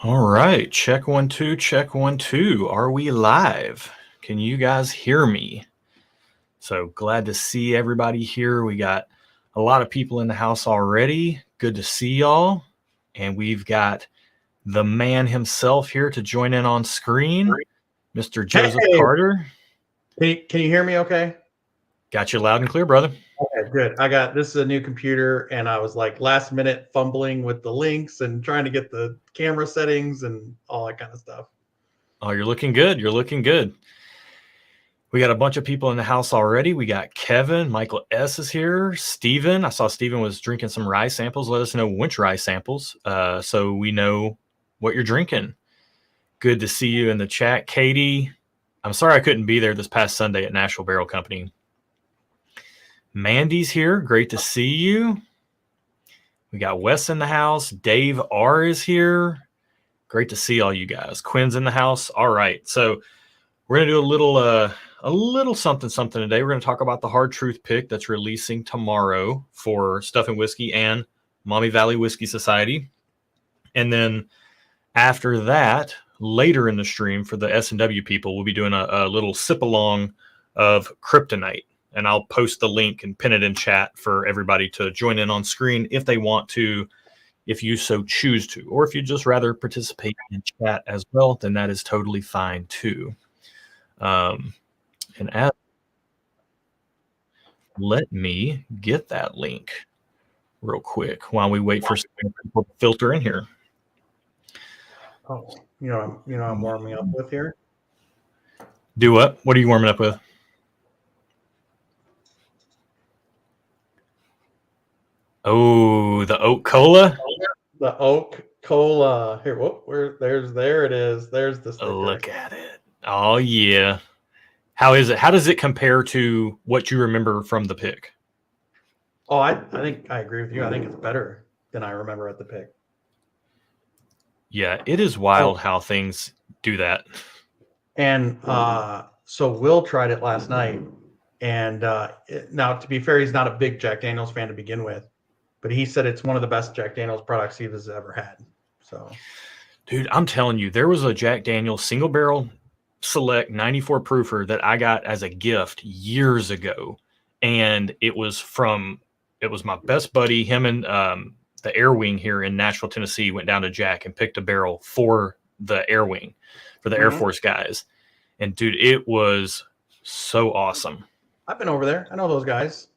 All right, check 1 2, check 1 2. Are we live? Can you guys hear me? So glad to see everybody here. We got a lot of people in the house already. Good to see y'all. And we've got the man himself here to join in on screen, Mr. Joseph Carter. Can you hear me okay? Got you loud and clear, brother. Okay, good. This is a new computer, and I was like last minute fumbling with the links and trying to get the camera settings and all that kind of stuff. Oh, you're looking good. You're looking good. We got a bunch of people in the house already. We got Kevin, Michael S. is here. Steven, I saw Steven was drinking some rye samples. Let us know which rye samples so we know what you're drinking. Good to see you in the chat. Katie, I'm sorry I couldn't be there this past Sunday at Nashville Barrel Company. Mandy's here. Great to see you. We got Wes in the house. Dave R. is here. Great to see all you guys. Quinn's in the house. All right. So we're going to do a little something today. We're going to talk about the Hard Truth pick that's releasing tomorrow for Stuff and Whiskey and Maumee Valley Whiskey Society. And then after that, later in the stream for the S&W people, we'll be doing a little sip along of Kryptonite. And I'll post the link and pin it in chat for everybody to join in on screen if they want to, if you so choose to. Or if you'd just rather participate in chat as well, then that is totally fine too. Let me get that link real quick while we wait for some people to filter in here. Oh, I'm warming up with here. Do what? What are you warming up with? Oh, the oak cola. The oak cola. Here, there it is. There's the sticker. Look at it. Oh yeah. How is it? How does it compare to what you remember from the pick? Oh, I think I agree with you. I think it's better than I remember at the pick. Yeah, it is wild how things do that. And so Will tried it last night. And now, to be fair, he's not a big Jack Daniels fan to begin with, but he said it's one of the best Jack Daniels products he has ever had. So, dude, I'm telling you, there was a Jack Daniels single barrel select 94 proofer that I got as a gift years ago. And it was my best buddy, him and the Air Wing here in Nashville, Tennessee, went down to Jack and picked a barrel for the Air Wing, for the Air Force guys. And dude, it was so awesome. I've been over there. I know those guys.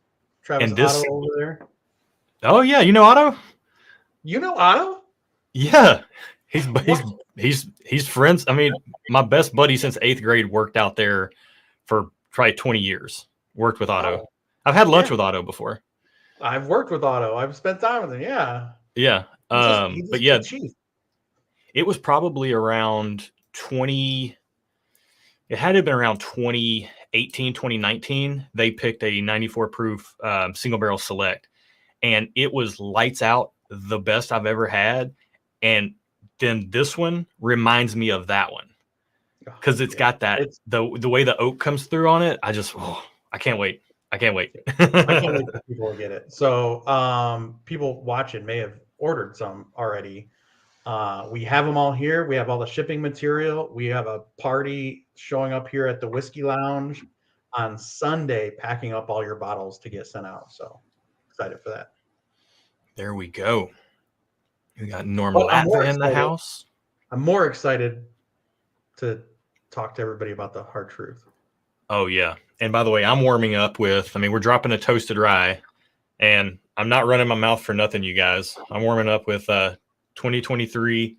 Travis Otto over there. Oh yeah, you know Otto? You know Otto? Yeah. He's friends. I mean, my best buddy since 8th grade worked out there for probably 20 years. Worked with Otto. Oh. I've had lunch with Otto before. I've worked with Otto. I've spent time with him. Yeah. Yeah. But yeah, it was probably around 20. It had to have been around 2018, 2019. They picked a 94 proof single barrel select, and it was lights out, the best I've ever had. And then this one reminds me of that one because it's got that the way the oak comes through on it. I can't wait. I can't wait. I can't wait for people to get it. So people watching may have ordered some already. We have them all here. We have all the shipping material. We have a party showing up here at the Whiskey Lounge on Sunday, packing up all your bottles to get sent out. So excited for that. There we go. We got Norma Latva in the house. I'm more excited to talk to everybody about the Hard Truth. Oh, yeah. And by the way, I'm warming up with, we're dropping a toasted rye, and I'm not running my mouth for nothing, you guys. I'm warming up with 2023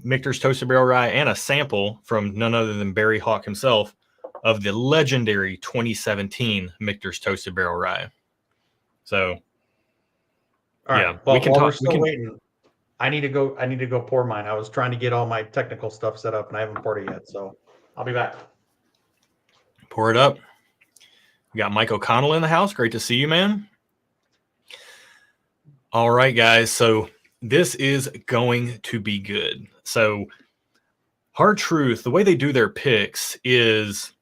Michter's Toasted Barrel Rye and a sample from none other than Barry Hawk himself of the legendary 2017 Michter's Toasted Barrel Rye. So, all right. Well, we can talk. We're still waiting. I need to go pour mine. I was trying to get all my technical stuff set up, and I haven't poured it yet. So I'll be back. Pour it up. We got Mike O'Connell in the house. Great to see you, man. All right, guys. So this is going to be good. So Hard Truth, the way they do their picks is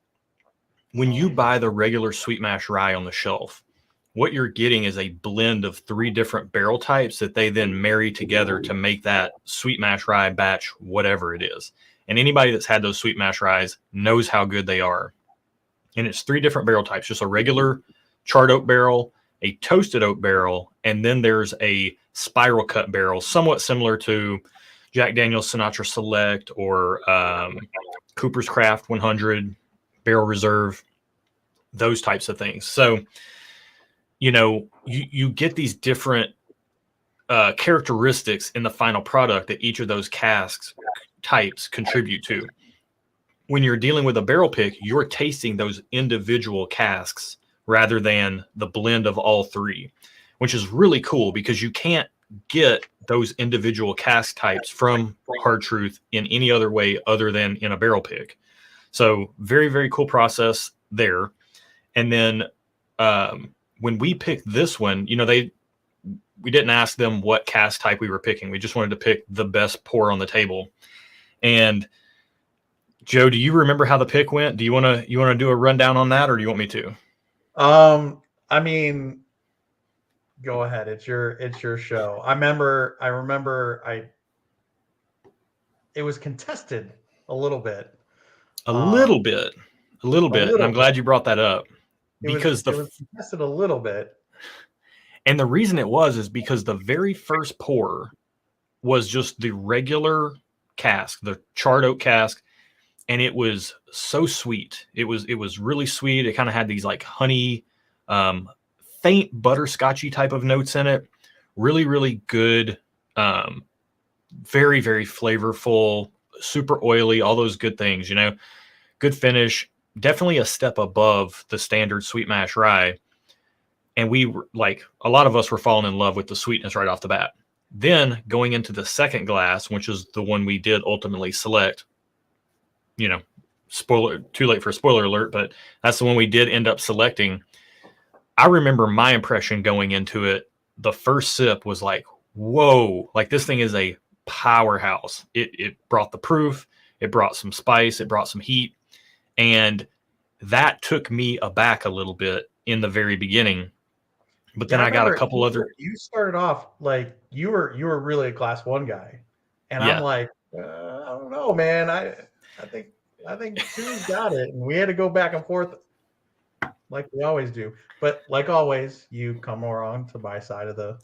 when you buy the regular sweet mash rye on the shelf, what you're getting is a blend of 3 different barrel types that they then marry together to make that sweet mash rye batch, whatever it is. And anybody that's had those sweet mash ryes knows how good they are. And it's 3 different barrel types, just a regular charred oak barrel, a toasted oak barrel, and then there's a spiral cut barrel, somewhat similar to Jack Daniel's Sinatra Select or Cooper's Craft 100, Barrel Reserve, those types of things. So, you get these different characteristics in the final product that each of those casks types contribute to. When you're dealing with a barrel pick, you're tasting those individual casks rather than the blend of all 3, which is really cool because you can't get those individual cask types from Hard Truth in any other way other than in a barrel pick. So very, very cool process there. And then when we picked this one, we didn't ask them what cask type we were picking. We just wanted to pick the best pour on the table. And Joe, do you remember how the pick went? Do you want to do a rundown on that, or do you want me to? I mean, go ahead. It's your show. I remember it was contested a little bit. A little bit. And I'm glad you brought that up. Because it was contested a little bit. And the reason it was is because the very first pour was just the regular cask, the charred oak cask, and it was so sweet. It was really sweet. It kind of had these like honey, faint butterscotchy type of notes in it. Really, really good. Very, very flavorful, super oily, all those good things, good finish. Definitely a step above the standard sweet mash rye. And we were like, a lot of us were falling in love with the sweetness right off the bat. Then going into the second glass, which is the one we did ultimately select, spoiler, too late for a spoiler alert, but that's the one we did end up selecting. I remember my impression going into it. The first sip was like, whoa, like this thing is a powerhouse. It brought the proof. It brought some spice. It brought some heat. And that took me aback a little bit in the very beginning. But then I got a couple other. You started off like you were really a class 1 guy, and yeah. I'm like, I don't know, man. I think 2's got it, and we had to go back and forth like we always do. But like always, you come more on to my side of the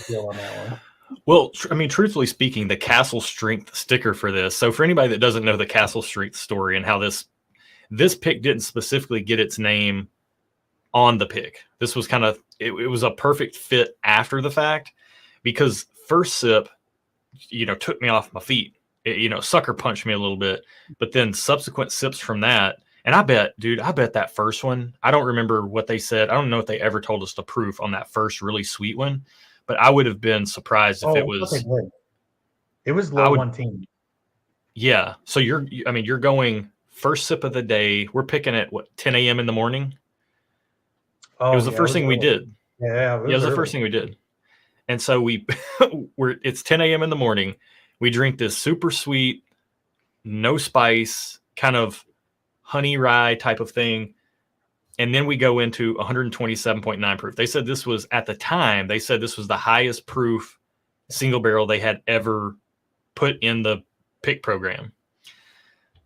field on that one. Well, I mean, truthfully speaking, the Castle Strength sticker for this. So for anybody that doesn't know the Castle Strength story and how this pick didn't specifically get its name on the pick. This was kind of, it was a perfect fit after the fact because first sip, took me off my feet. It, sucker punched me a little bit, but then subsequent sips from that. And I bet that first one, I don't remember what they said. I don't know if they ever told us the proof on that first really sweet one, but I would have been surprised if it was. It was low 110. Yeah. So you're going first sip of the day. We're picking at 10 a.m. in the morning. Oh, it was the first thing we did. Yeah, it was the first thing we did. And so it's 10 a.m. in the morning. We drink this super sweet, no spice, kind of honey rye type of thing. And then we go into 127.9 proof. They said this was, at the time, the highest proof single barrel they had ever put in the pick program.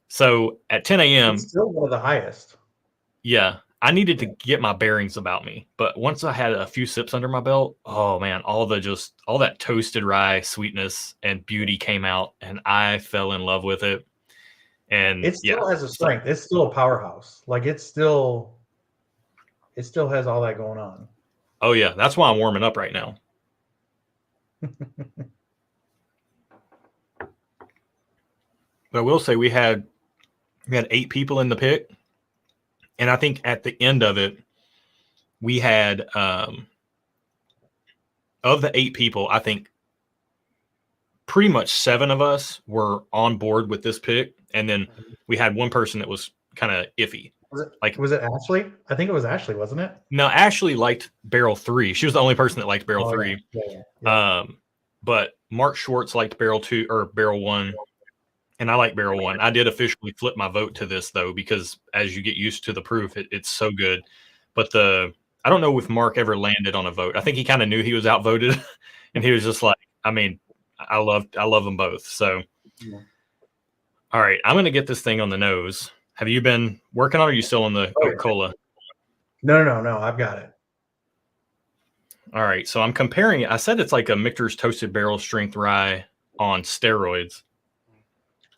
So at 10 a.m. It's still one of the highest. Yeah. I needed to get my bearings about me. But once I had a few sips under my belt, oh man, all that toasted rye sweetness and beauty came out, and I fell in love with it. And it still has a strength. It's still a powerhouse. Like it still has all that going on. Oh yeah. That's why I'm warming up right now. But I will say we had 8 people in the pick. And I think at the end of it, we had, of the 8 people, I think pretty much 7 of us were on board with this pick. And then we had one person that was kind of iffy. Was it Ashley? I think it was Ashley, wasn't it? No, Ashley liked Barrel 3. She was the only person that liked Barrel 3. Yeah. But Mark Schwartz liked Barrel 2 or Barrel 1. And I like Barrel 1. I did officially flip my vote to this, though, because as you get used to the proof, it's so good. But the I don't know if Mark ever landed on a vote. I think he kind of knew he was outvoted, and he was just like, I mean, I love them both. So, Yeah. all right, I'm gonna get this thing on the nose. Have you been working on it, or are you still on the Oh, yeah. Coca-Cola? No. I've got it. All right, so I'm comparing it. I said it's like a Michter's Toasted Barrel Strength Rye on steroids.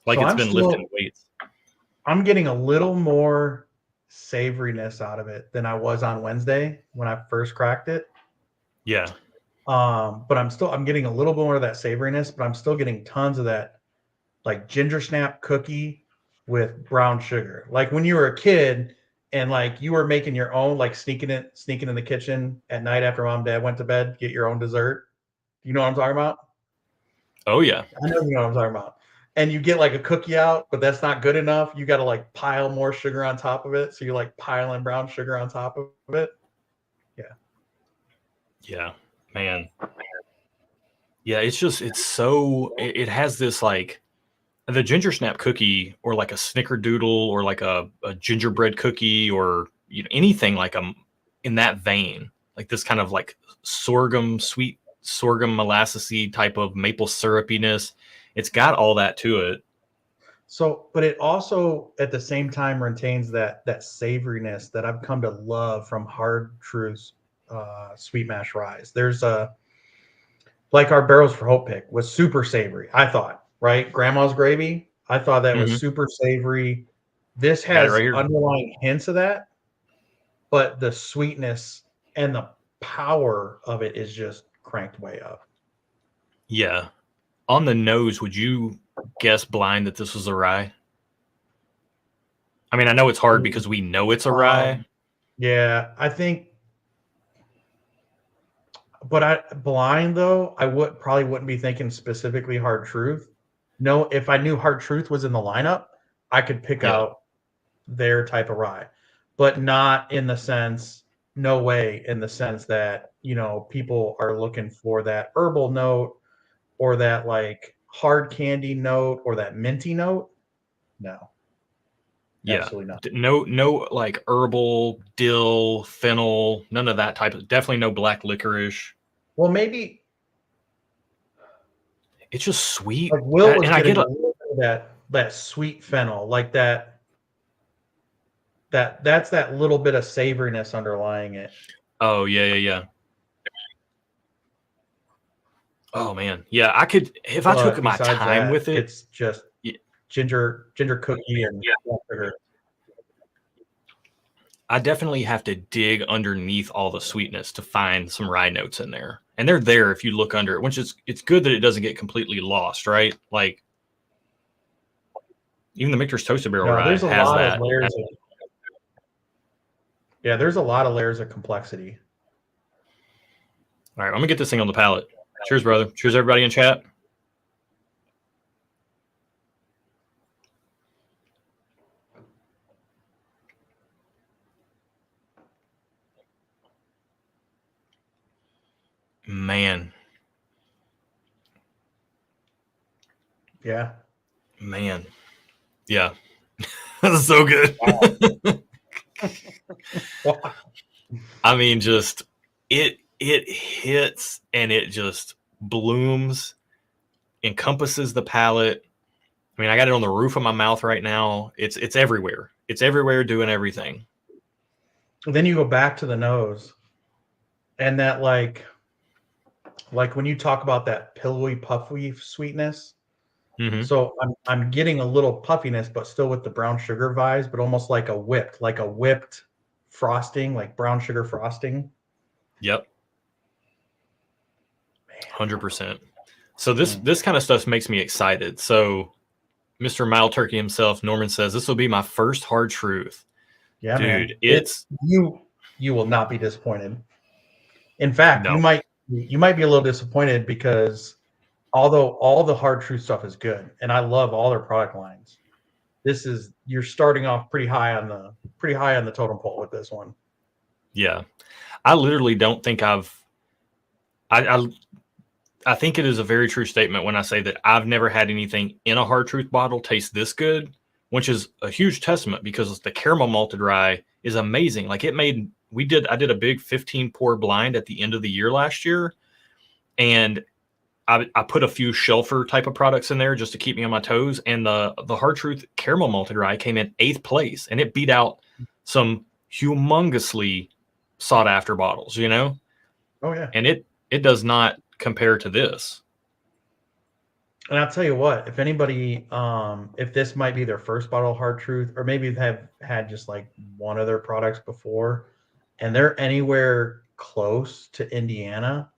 Like So it's I'm been still- lifting weights. I'm getting a little more savoriness out of it than I was on Wednesday when I first cracked it. Yeah. But I'm getting a little bit more of that savoriness, but I'm still getting tons of that like ginger snap cookie with brown sugar. Like when you were a kid and like you were making your own, like sneaking in the kitchen at night after mom and dad went to bed, get your own dessert. You know what I'm talking about? Oh yeah. I know you know what I'm talking about. And you get like a cookie out, but that's not good enough. You got to like pile more sugar on top of it. So you're like piling brown sugar on top of it. Yeah, man. Yeah, it has this like the ginger snap cookie or like a snickerdoodle or like a gingerbread cookie or anything like in that vein, like this kind of like sweet sorghum molassesy type of maple syrupiness. It's got all that to it. So, but it also at the same time retains that savoriness that I've come to love from Hard Truth's sweet mash ryes. There's a like our Barrels for Hope pick was super savory. I thought, right? Grandma's gravy. I thought that was super savory. This Got it has right here. underlying hints of that, but the sweetness and the power of it is just cranked way up. Yeah. On the nose, would you guess blind that this was a rye? I mean, I know it's hard because we know it's a rye. Yeah, I think. But blind though, I probably wouldn't be thinking specifically Hard Truth. No, if I knew Hard Truth was in the lineup, I could pick out their type of rye, but not in the sense, no way in the sense that, people are looking for that herbal note or that like hard candy note or that minty note. No. Yeah. Absolutely not. No like herbal, dill, fennel, none of that type of, definitely no black licorice. Well, maybe it's just sweet. like Will was and getting a little bit of that sweet fennel, like that's that little bit of savoriness underlying it. Oh yeah. Oh man, yeah. I could if I took my time with it. It's just ginger cookie and sugar. I definitely have to dig underneath all the sweetness to find some rye notes in there, and they're there if you look under it. Which is it's good that it doesn't get completely lost, right? Like even the Michter's Toasted Barrel rye has that. Yeah, there's a lot of layers of complexity. All right, I'm gonna get this thing on the palate. Cheers, brother. Cheers, everybody in chat. Man. Yeah. Man. Yeah. That's so good. Wow. I mean, just it hits and it just blooms, encompasses the palate. I mean, I got it on the roof of my mouth right now. It's everywhere. It's everywhere doing everything. Then you go back to the nose and that like when you talk about that pillowy, puffy sweetness. Mm-hmm. So I'm getting a little puffiness, but still with the brown sugar vibes, but almost like a whipped frosting, like brown sugar frosting. Yep. 100%. So this kind of stuff makes me excited. So Mr. Mild Turkey himself, Norman, says this will be my first Hard Truth. Yeah, dude, man. it's you will not be disappointed. In fact, you might be a little disappointed because although all the Hard Truth stuff is good, and I love all their product lines, you're starting off pretty high on the totem pole with this one. Yeah, I literally don't think I think it is a very true statement when I say that I've never had anything in a Hard Truth bottle taste this good, which is a huge testament because the caramel malted rye is amazing. Like it made I did a big 15 pour blind at the end of the year last year, and I put a few shelfer type of products in there just to keep me on my toes. And the Hard Truth caramel malted rye came in 8th place, and it beat out some humongously sought after bottles, you know? Oh yeah. And it does not compare to this. And I'll tell you what, if anybody, if this might be their first bottle of Hard Truth, or maybe they've had just like one of their products before, and they're anywhere close to Indiana,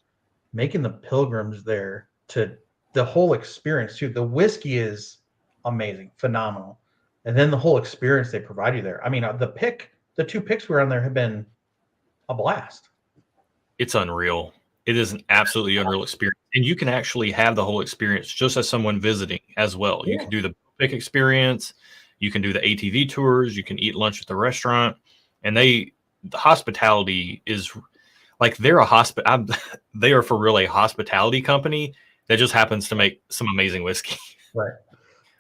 making the pilgrims there to the whole experience too. The whiskey is amazing, phenomenal. And then the whole experience they provide you there. I mean, the 2 picks we were on there have been a blast. It's unreal. It is an absolutely unreal experience. And you can actually have the whole experience just as someone visiting as well. You can do the pick experience, you can do the ATV tours, you can eat lunch at the restaurant, and the hospitality is like they are for real a hospitality company that just happens to make some amazing whiskey. Right.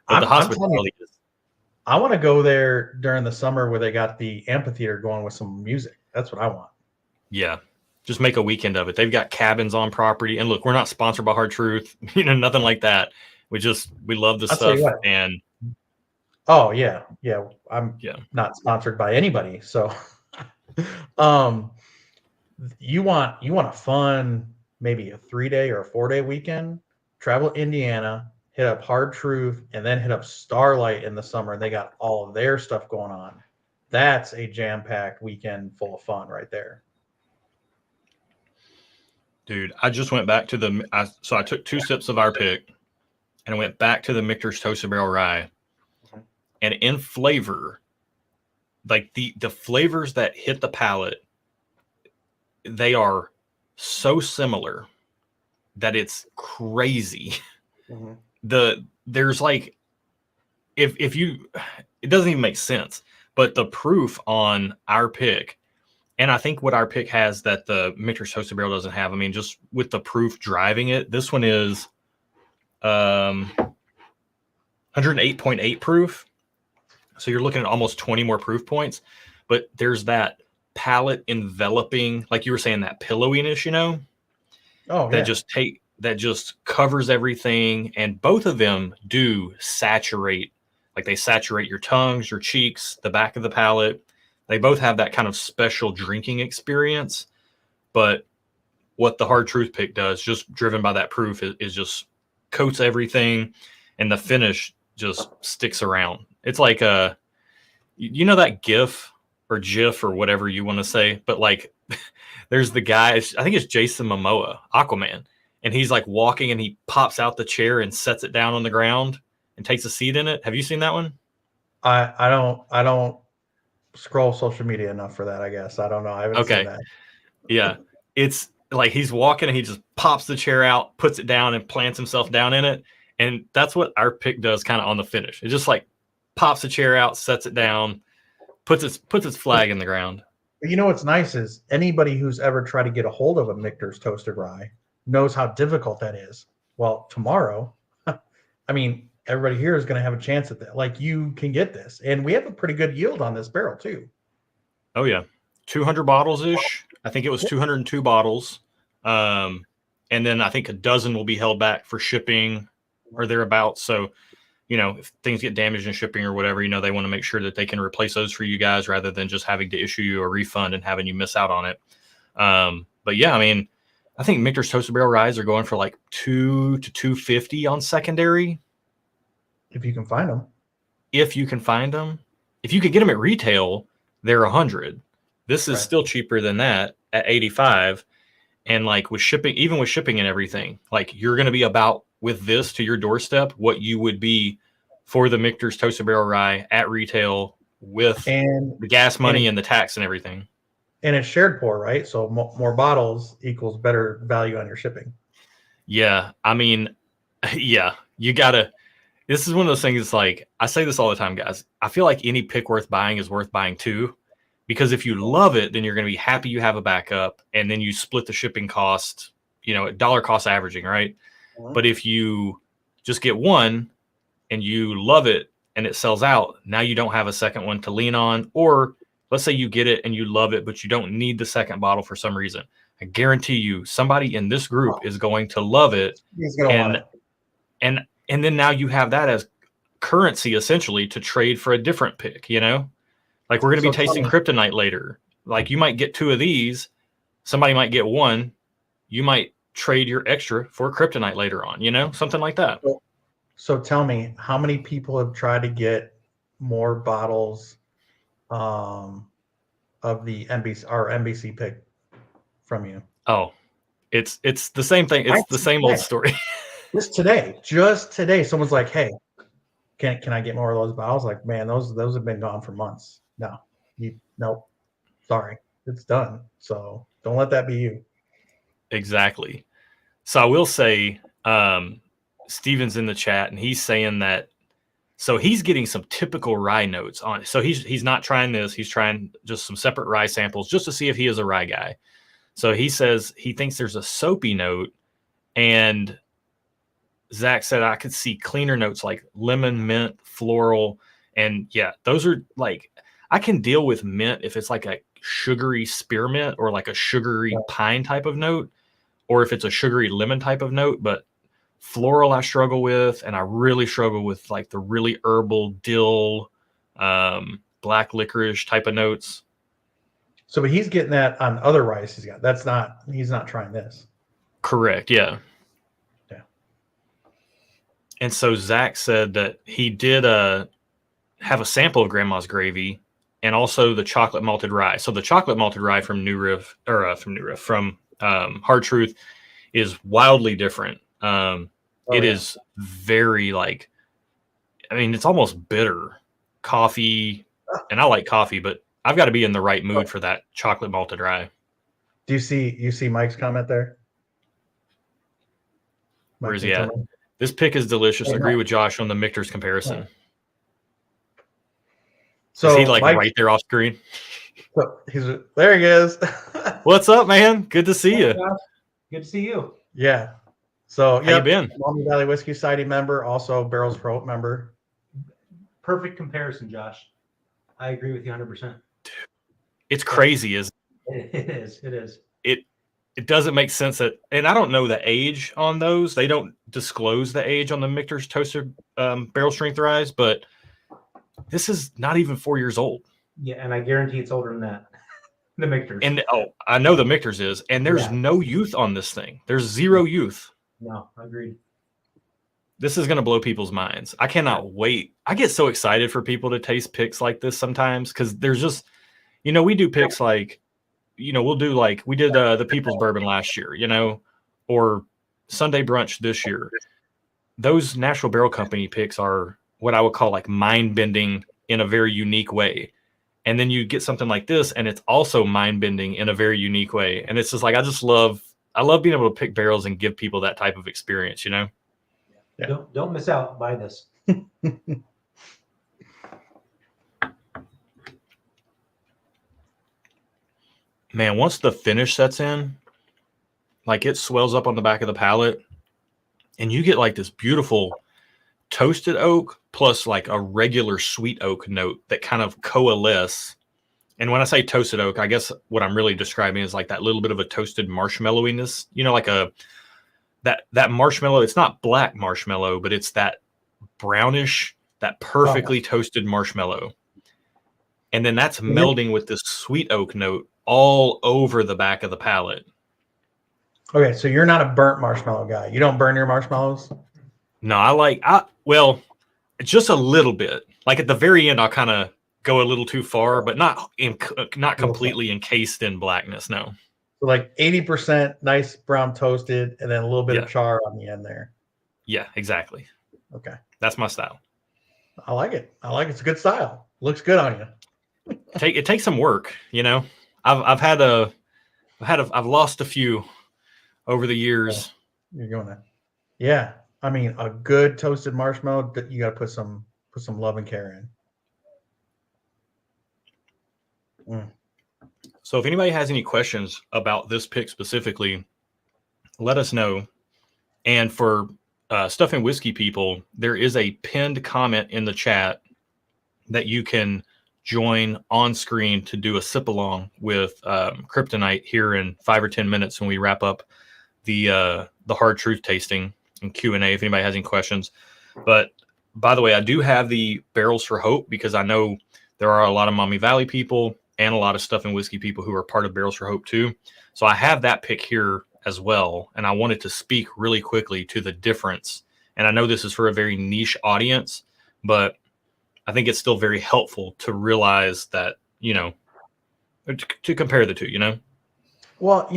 But the hospitality is, I want to go there during the summer where they got the amphitheater going with some music. That's what I want. yeah. Just make a weekend of it. They've got cabins on property. And look, we're not sponsored by Hard Truth, nothing like that. We love the stuff. And oh yeah. I'm not sponsored by anybody. So you want a fun, maybe a 3-day or a 4-day weekend, travel to Indiana, hit up Hard Truth, and then hit up Starlight in the summer. They got all of their stuff going on. That's a jam-packed weekend full of fun right there. Dude, I just went back to I took 2 sips of our pick and I went back to the Michter's Toasted Barrel Rye. And in flavor, like the flavors that hit the palate, they are so similar that it's crazy. There's like, if you, it doesn't even make sense, but the proof on our pick, and I think what our pick has that the Michter's Toasted Barrel doesn't have, I mean, just with the proof driving it, this one is 108.8 proof. So you're looking at almost 20 more proof points, but there's that palate enveloping, like you were saying, that pillowiness, that just covers everything. And both of them do saturate, like they saturate your tongues, your cheeks, the back of the palate. They both have that kind of special drinking experience, but what the Hard Truth pick does, just driven by that proof, is just coats everything, and the finish just sticks around. It's like that GIF or GIF or whatever you want to say, but like there's the guy, I think it's Jason Momoa, Aquaman, and he's like walking and he pops out the chair and sets it down on the ground and takes a seat in it. Have you seen that one? I don't scroll social media enough for that, I guess. I don't know. I haven't seen that. Yeah. It's like he's walking and he just pops the chair out, puts it down, and plants himself down in it. And that's what our pick does kind of on the finish. It just like pops the chair out, sets it down, puts its flag in the ground. You know what's nice is anybody who's ever tried to get a hold of a Michter's Toasted Rye knows how difficult that is. Well, tomorrow, I mean, everybody here is going to have a chance at that. Like, you can get this, and we have a pretty good yield on this barrel too. Oh yeah, 200 bottles ish. I think it was 202 bottles, and then I think a dozen will be held back for shipping or thereabouts. So, if things get damaged in shipping or whatever, they want to make sure that they can replace those for you guys rather than just having to issue you a refund and having you miss out on it. But yeah, I mean, I think Michter's Toasted Barrel Ryes are going for like $200 to $250 on secondary. If you can find them. If you can find them. If you could get them at retail, they're $100. This is still cheaper than that at $85. And like with shipping, even with shipping and everything, like you're going to be about with this to your doorstep what you would be for the Michter's Toasted Barrel Rye at retail with the gas money and the tax and everything. And it's shared pour, right? So more bottles equals better value on your shipping. Yeah. I mean, yeah, you got to. This is one of those things, like I say this all the time, guys. I feel like any pick worth buying is worth buying too, because if you love it, then you're going to be happy you have a backup, and then you split the shipping cost, dollar cost averaging, right? Mm-hmm. But if you just get one and you love it and it sells out, now you don't have a second one to lean on. Or let's say you get it and you love it, but you don't need the second bottle for some reason. I guarantee you somebody in this group is going to love it. He's gonna want it. And then now you have that as currency essentially to trade for a different pick, you know? Like we're going to be tasting Kryptonite later. Like you might get 2 of these, somebody might get 1, you might trade your extra for Kryptonite later on, you know, something like that. So tell me, how many people have tried to get more bottles of the NBC pick from you? Oh, it's the same thing. It's the same old story. Just today, someone's like, "Hey, can I get more of those bottles?" Like, man, those have been gone for months. Nope. Sorry, it's done. So don't let that be you. Exactly. So I will say, Steven's in the chat and he's saying that. So he's getting some typical rye notes on it. So he's not trying this. He's trying just some separate rye samples just to see if he is a rye guy. So he says he thinks there's a soapy note, and Zach said I could see cleaner notes like lemon, mint, floral, and yeah, those are like I can deal with mint if it's like a sugary spearmint or like a sugary pine type of note, or if it's a sugary lemon type of note, but floral I struggle with, and I really struggle with like the really herbal dill, black licorice type of notes. So, but he's getting that on other rice he's got. He's not trying this. Correct. Yeah. Yeah. And so Zach said that he did have a sample of Grandma's Gravy and also the chocolate malted rye. So the chocolate malted rye from from Hard Truth is wildly different. It is very like, I mean, it's almost bitter coffee, and I like coffee, but I've got to be in the right mood for that chocolate malted rye. Do you see Mike's comment there? Where is he at? This pick is delicious. Agree with Josh on the Michter's comparison. So is he like Mike, right there off screen? There he is. What's up, man? Good to see you. Good to see you. Yeah. So how you been? Maumee Valley Whiskey Society member, also Barrels for Hope member. Perfect comparison, Josh. I agree with you 100%. It's crazy, isn't it? It is. It doesn't make sense that, and I don't know the age on those. They don't disclose the age on the Michter's toasted barrel strength rye, but this is not even 4 years old. Yeah, and I guarantee it's older than that. The Michter's. And I know the Michter's is, and there's no youth on this thing. There's zero youth. No, agreed. This is going to blow people's minds. I cannot wait. I get so excited for people to taste picks like this sometimes because there's just, we do picks like, we'll do like we did the People's Bourbon last year, or Sunday Brunch this year. Those Nashville Barrel Company picks are what I would call like mind-bending in a very unique way. And then you get something like this, and it's also mind-bending in a very unique way. And it's just like I love being able to pick barrels and give people that type of experience, Yeah. Don't miss out. Buy this. Man, once the finish sets in, like it swells up on the back of the palate, and you get like this beautiful toasted oak plus like a regular sweet oak note that kind of coalesce. And when I say toasted oak, I guess what I'm really describing is like that little bit of a toasted marshmallowiness, like that marshmallow. It's not black marshmallow, but it's that brownish, that perfectly toasted marshmallow. And then that's melding with this sweet oak note all over the back of the palate. Okay, so you're not a burnt marshmallow guy. You don't burn your marshmallows? No, well, just a little bit. Like at the very end, I'll kind of go a little too far, but not completely encased in blackness. No. So like 80% nice brown toasted, and then a little bit of char on the end there. Yeah, exactly. Okay, that's my style. I like it. It's a good style. Looks good on you. It takes some work, I've lost a few over the years. You're going to, yeah. I mean, a good toasted marshmallow, you got to put some love and care in. So if anybody has any questions about this pick specifically, let us know. And for Stuff and Whiskey people, there is a pinned comment in the chat that you can join on screen to do a sip along with Kryptonite here in 5 or 10 minutes when we wrap up the hard truth tasting and Q&A if anybody has any questions. But by the way, I do have the Barrels for Hope because I know there are a lot of Maumee Valley people and a lot of Stuff and Whiskey people who are part of Barrels for Hope too. So I have that pick here as well. And I wanted to speak really quickly to the difference. And I know this is for a very niche audience, but I think it's still very helpful to realize that, to compare the two, Well,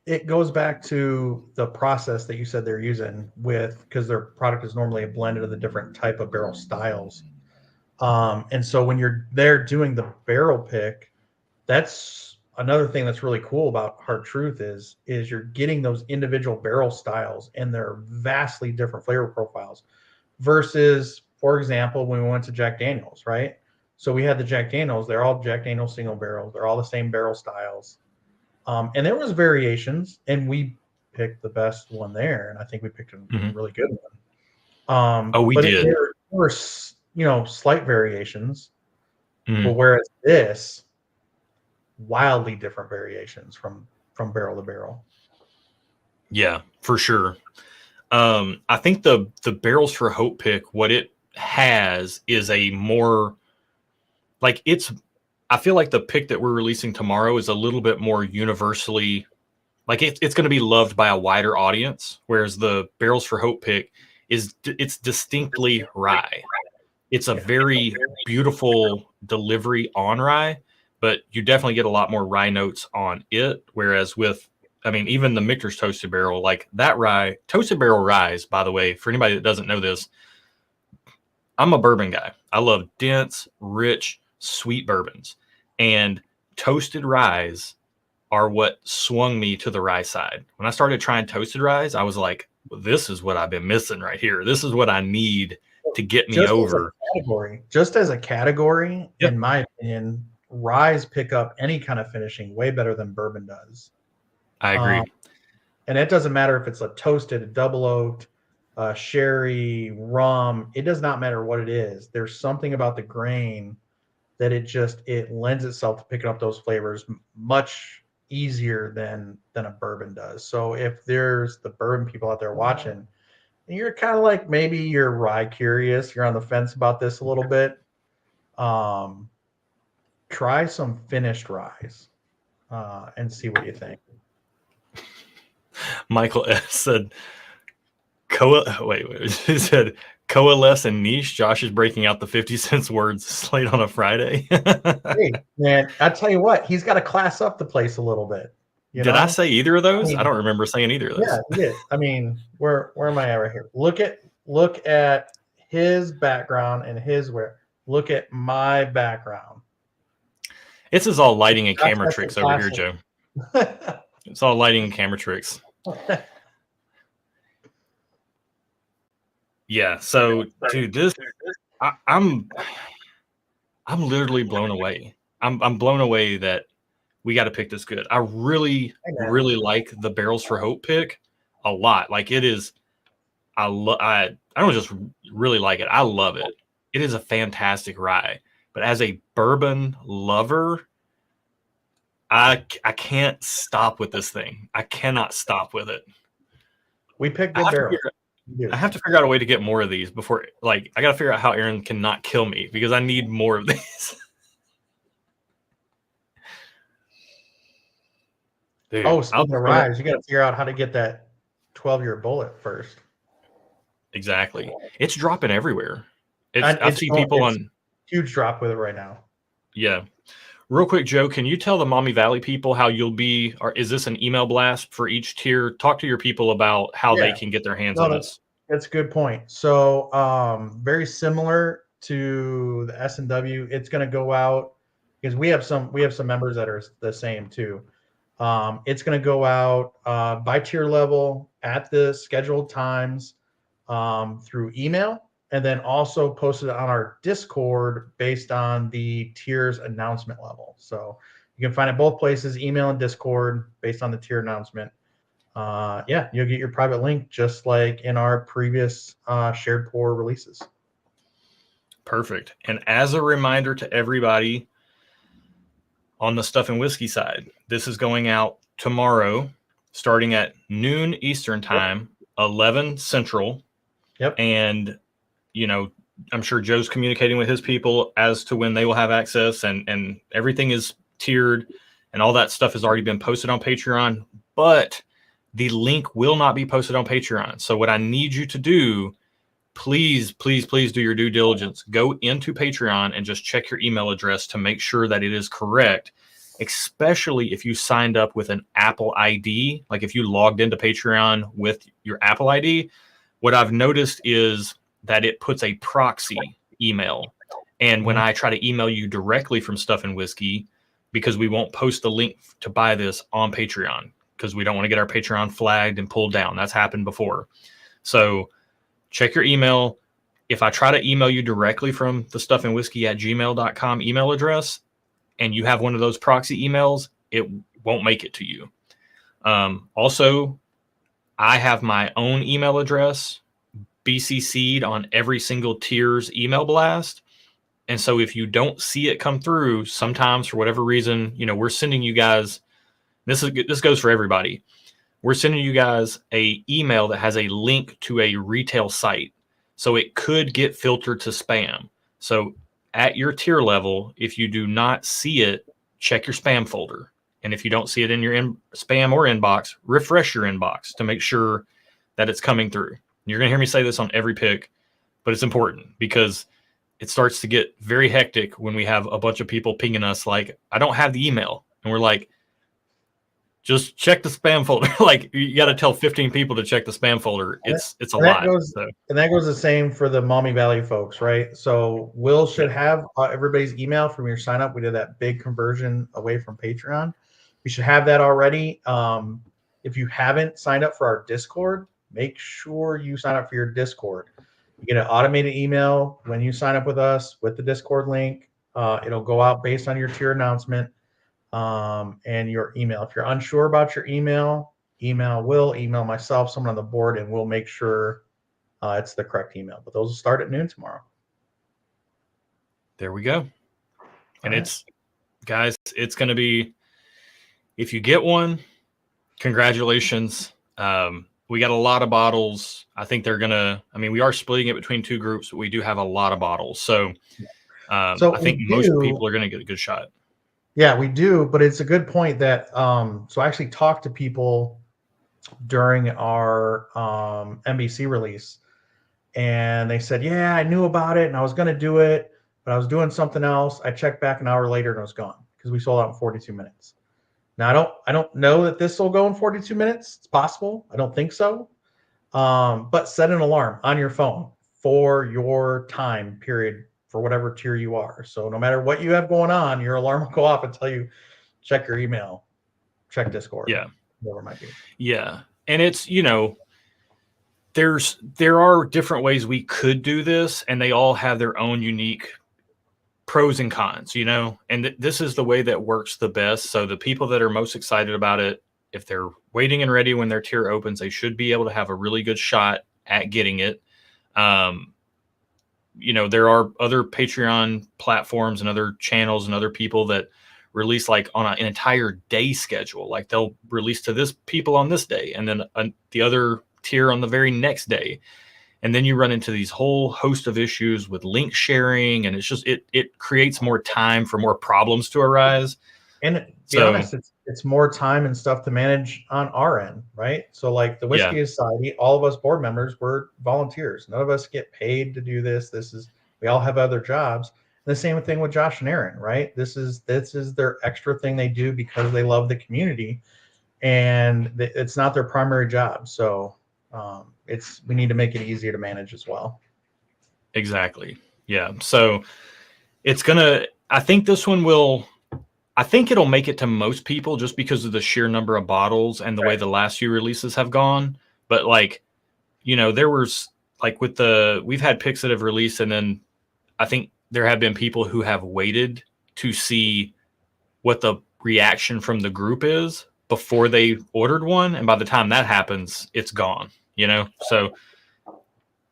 it goes back to the process that you said they're using because their product is normally a blend of the different type of barrel styles. And so when you're there doing the barrel pick, that's another thing that's really cool about Hard Truth is you're getting those individual barrel styles and they're vastly different flavor profiles versus, for example, when we went to Jack Daniels, right? So we had the Jack Daniels, they're all Jack Daniels single barrels. They're all the same barrel styles. And there was variations and we picked the best one there. And I think we picked a really good one. We did. There were, slight variations, Mhm. but whereas this, wildly different variations from barrel to barrel. Yeah, for sure. I think the Barrels for Hope pick, what it has is a more like I feel like the pick that we're releasing tomorrow is a little bit more universally like it's going to be loved by a wider audience, whereas the Barrels for Hope pick it's distinctly rye. It's a very beautiful delivery on rye, but you definitely get a lot more rye notes on it. Whereas even the Michter's Toasted Barrel, like that rye, Toasted Barrel ryes, by the way, for anybody that doesn't know this, I'm a bourbon guy. I love dense, rich, sweet bourbons. And toasted ryes are what swung me to the rye side. When I started trying toasted ryes, I was like, well, this is what I've been missing right here. This is what I need to get me over. Just as a category, in my opinion, ryes pick up any kind of finishing way better than bourbon does. I agree. And it doesn't matter if it's a toasted, a double oaked, sherry, rum. It does not matter what it is. There's something about the grain that it lends itself to picking up those flavors much easier than a bourbon does. So if there's the bourbon people out there watching, and you're kind of like maybe you're rye curious, you're on the fence about this a little bit, try some finished ryes and see what you think. Michael S. said, he said, coalesce and niche. Josh is breaking out the 50 cents words slate on a Friday. Hey, man, I tell you what, he's got to class up the place a little bit. Did I say either of those? I don't remember saying either of those. Yeah, he did. I mean, where am I at right here? Look at his background and look at my background. This is all lighting and camera tricks over here, Joe. It's all lighting and camera tricks. Yeah. So, dude, I'm literally blown away. I'm blown away that we got to pick this good. I really like the Barrels for Hope pick a lot. Like it is, I don't just really like it. I love it. It is a fantastic rye. But as a bourbon lover, I can't stop with this thing. I cannot stop with it. We picked good barrels. I have to figure out a way to get more of these before, I got to figure out how Aaron cannot kill me because I need more of these. Dude, speaking of ryes, you got to figure out how to get that 12-year bullet first. Exactly. It's dropping everywhere. I've seen people on huge drop with it right now. Yeah. Real quick, Joe, can you tell the Maumee Valley people how you'll be, or is this an email blast for each tier? Talk to your people about how they can get their hands on this. That's a good point. So very similar to the S&W, it's going to go out because we have some members that are the same too. It's going to go out by tier level at the scheduled times through email, and then also posted on our Discord based on the tiers announcement level. So you can find it both places, email and Discord, based on the tier announcement. You'll get your private link just like in our previous shared pour releases. Perfect. And as a reminder to everybody on the Stuff and Whiskey side, this is going out tomorrow, starting at noon Eastern time, 11 Central. Yep. And, you know, I'm sure Joe's communicating with his people as to when they will have access, and everything is tiered and all that stuff has already been posted on Patreon, but the link will not be posted on Patreon. So what I need you to do, please do your due diligence. Go into Patreon and just check your email address to make sure that it is correct, especially if you signed up with an Apple ID. Like if you logged into Patreon with your Apple ID, what I've noticed is that it puts a proxy email. And when I try to email you directly from Stuff and Whiskey, because we won't post the link to buy this on Patreon, because we don't want to get our Patreon flagged and pulled down. That's happened before. So check your email. If I try to email you directly from the stuffandwhiskey@gmail.com email address, and you have one of those proxy emails, it won't make it to you. Also, I have my own email address, BCC'd on every single tier's email blast. And so if you don't see it come through, sometimes for whatever reason, you know, we're sending you guys, this goes for everybody. We're sending you guys a email that has a link to a retail site. So it could get filtered to spam. So at your tier level, if you do not see it, check your spam folder. And if you don't see it in your spam or inbox, refresh your inbox to make sure that it's coming through. You're going to hear me say this on every pick, but it's important because it starts to get very hectic when we have a bunch of people pinging us like, I don't have the email. And we're like, just check the spam folder. Like you got to tell 15 people to check the spam folder. It's a lot. And that goes the same for the Maumee Valley folks, right? So Will should have everybody's email from your sign up. We did that big conversion away from Patreon. We should have that already. If you haven't signed up for our Discord, make sure you sign up for your Discord. You get an automated email when you sign up with us with the Discord link. It'll go out based on your tier announcement and your email. If you're unsure about your email Will, email myself, someone on the board, and we'll make sure it's the correct email. But those will start at noon tomorrow. There we go. And it's, guys, it's going to be, if you get one, congratulations. We got a lot of bottles. I think they're going to, I mean, we are splitting it between two groups, but we do have a lot of bottles. So, I think most people are going to get a good shot. Yeah, we do. But it's a good point that, so I actually talked to people during our NBC release, and they said, yeah, I knew about it and I was going to do it, but I was doing something else. I checked back an hour later and it was gone because we sold out in 42 minutes. Now, I don't know that this will go in 42 minutes. It's possible. I don't think so. But set an alarm on your phone for your time period for whatever tier you are. So no matter what you have going on, your alarm will go off and tell you, check your email, check Discord. Yeah. Whatever it might be. Yeah. And it's, you know, there are different ways we could do this, and they all have their own unique pros and cons, you know, and this is the way that works the best. So the people that are most excited about it, if they're waiting and ready when their tier opens, they should be able to have a really good shot at getting it. You know, there are other Patreon platforms and other channels and other people that release like on an entire day schedule. Like they'll release to this people on this day and then the other tier on the very next day. And then you run into these whole host of issues with link sharing, and it's just it creates more time for more problems to arise. And to be honest, it's more time and stuff to manage on our end, right? So like the Whiskey Society, all of us board members were volunteers. None of us get paid to do this. We all have other jobs. And the same thing with Josh and Aaron, right? This is their extra thing they do because they love the community, and it's not their primary job. So we need to make it easier to manage as well. Exactly. Yeah. So I think this one it'll make it to most people just because of the sheer number of bottles and the way the last few releases have gone. But like, you know, there was like we've had picks that have released, and then I think there have been people who have waited to see what the reaction from the group is before they ordered one. And by the time that happens, it's gone, you know? So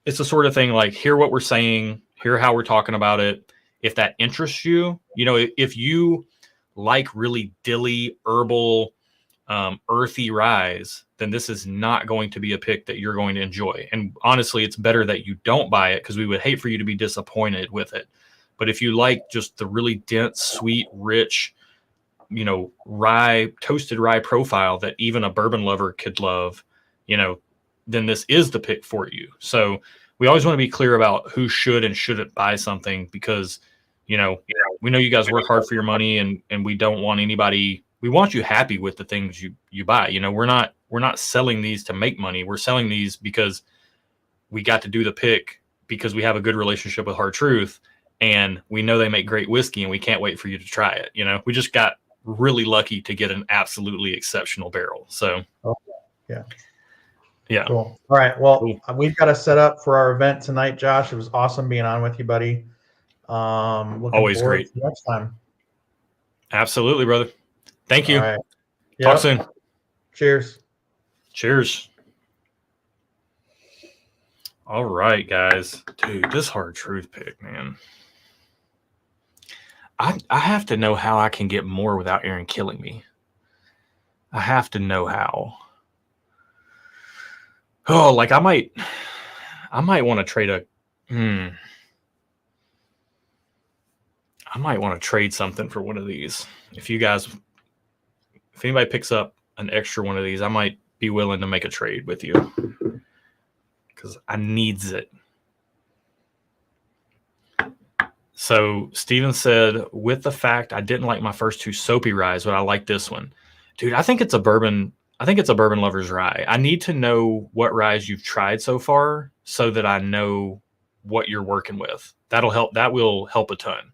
it's the sort of thing like, hear what we're saying. hear how we're talking about it. If that interests you, if you like really dilly, herbal, earthy ryes, then this is not going to be a pick that you're going to enjoy. And honestly, it's better that you don't buy it because we would hate for you to be disappointed with it. But if you like just the really dense, sweet, rich, rye, toasted rye profile that even a bourbon lover could love, then this is the pick for you. So we always want to be clear about who should and shouldn't buy something because, we know you guys work hard for your money and we don't want anybody, we want you happy with the things you buy. We're not selling these to make money. We're selling these because we got to do the pick because we have a good relationship with Hard Truth and we know they make great whiskey and we can't wait for you to try it. We just got really lucky to get an absolutely exceptional barrel. So, yeah. Cool. All right. Well, Cool. We've got to set up for our event tonight, Josh. It was awesome being on with you, buddy. Looking Always forward great. to next time. Absolutely, brother. Thank you. All right. Talk Yep. soon. Cheers. Cheers. All right, guys. Dude, this Hard Truth pick, man. I have to know how I can get more without Aaron killing me. I have to know how. Oh, like I might want to trade I might want to trade something for one of these. If anybody picks up an extra one of these, I might be willing to make a trade with you because I needs it. So Steven said, with the fact I didn't like my first two soapy ryes, but I like this one. Dude, I think it's a bourbon lover's rye. I need to know what ryes you've tried so far so that I know what you're working with. That'll help. That will help a ton. I'm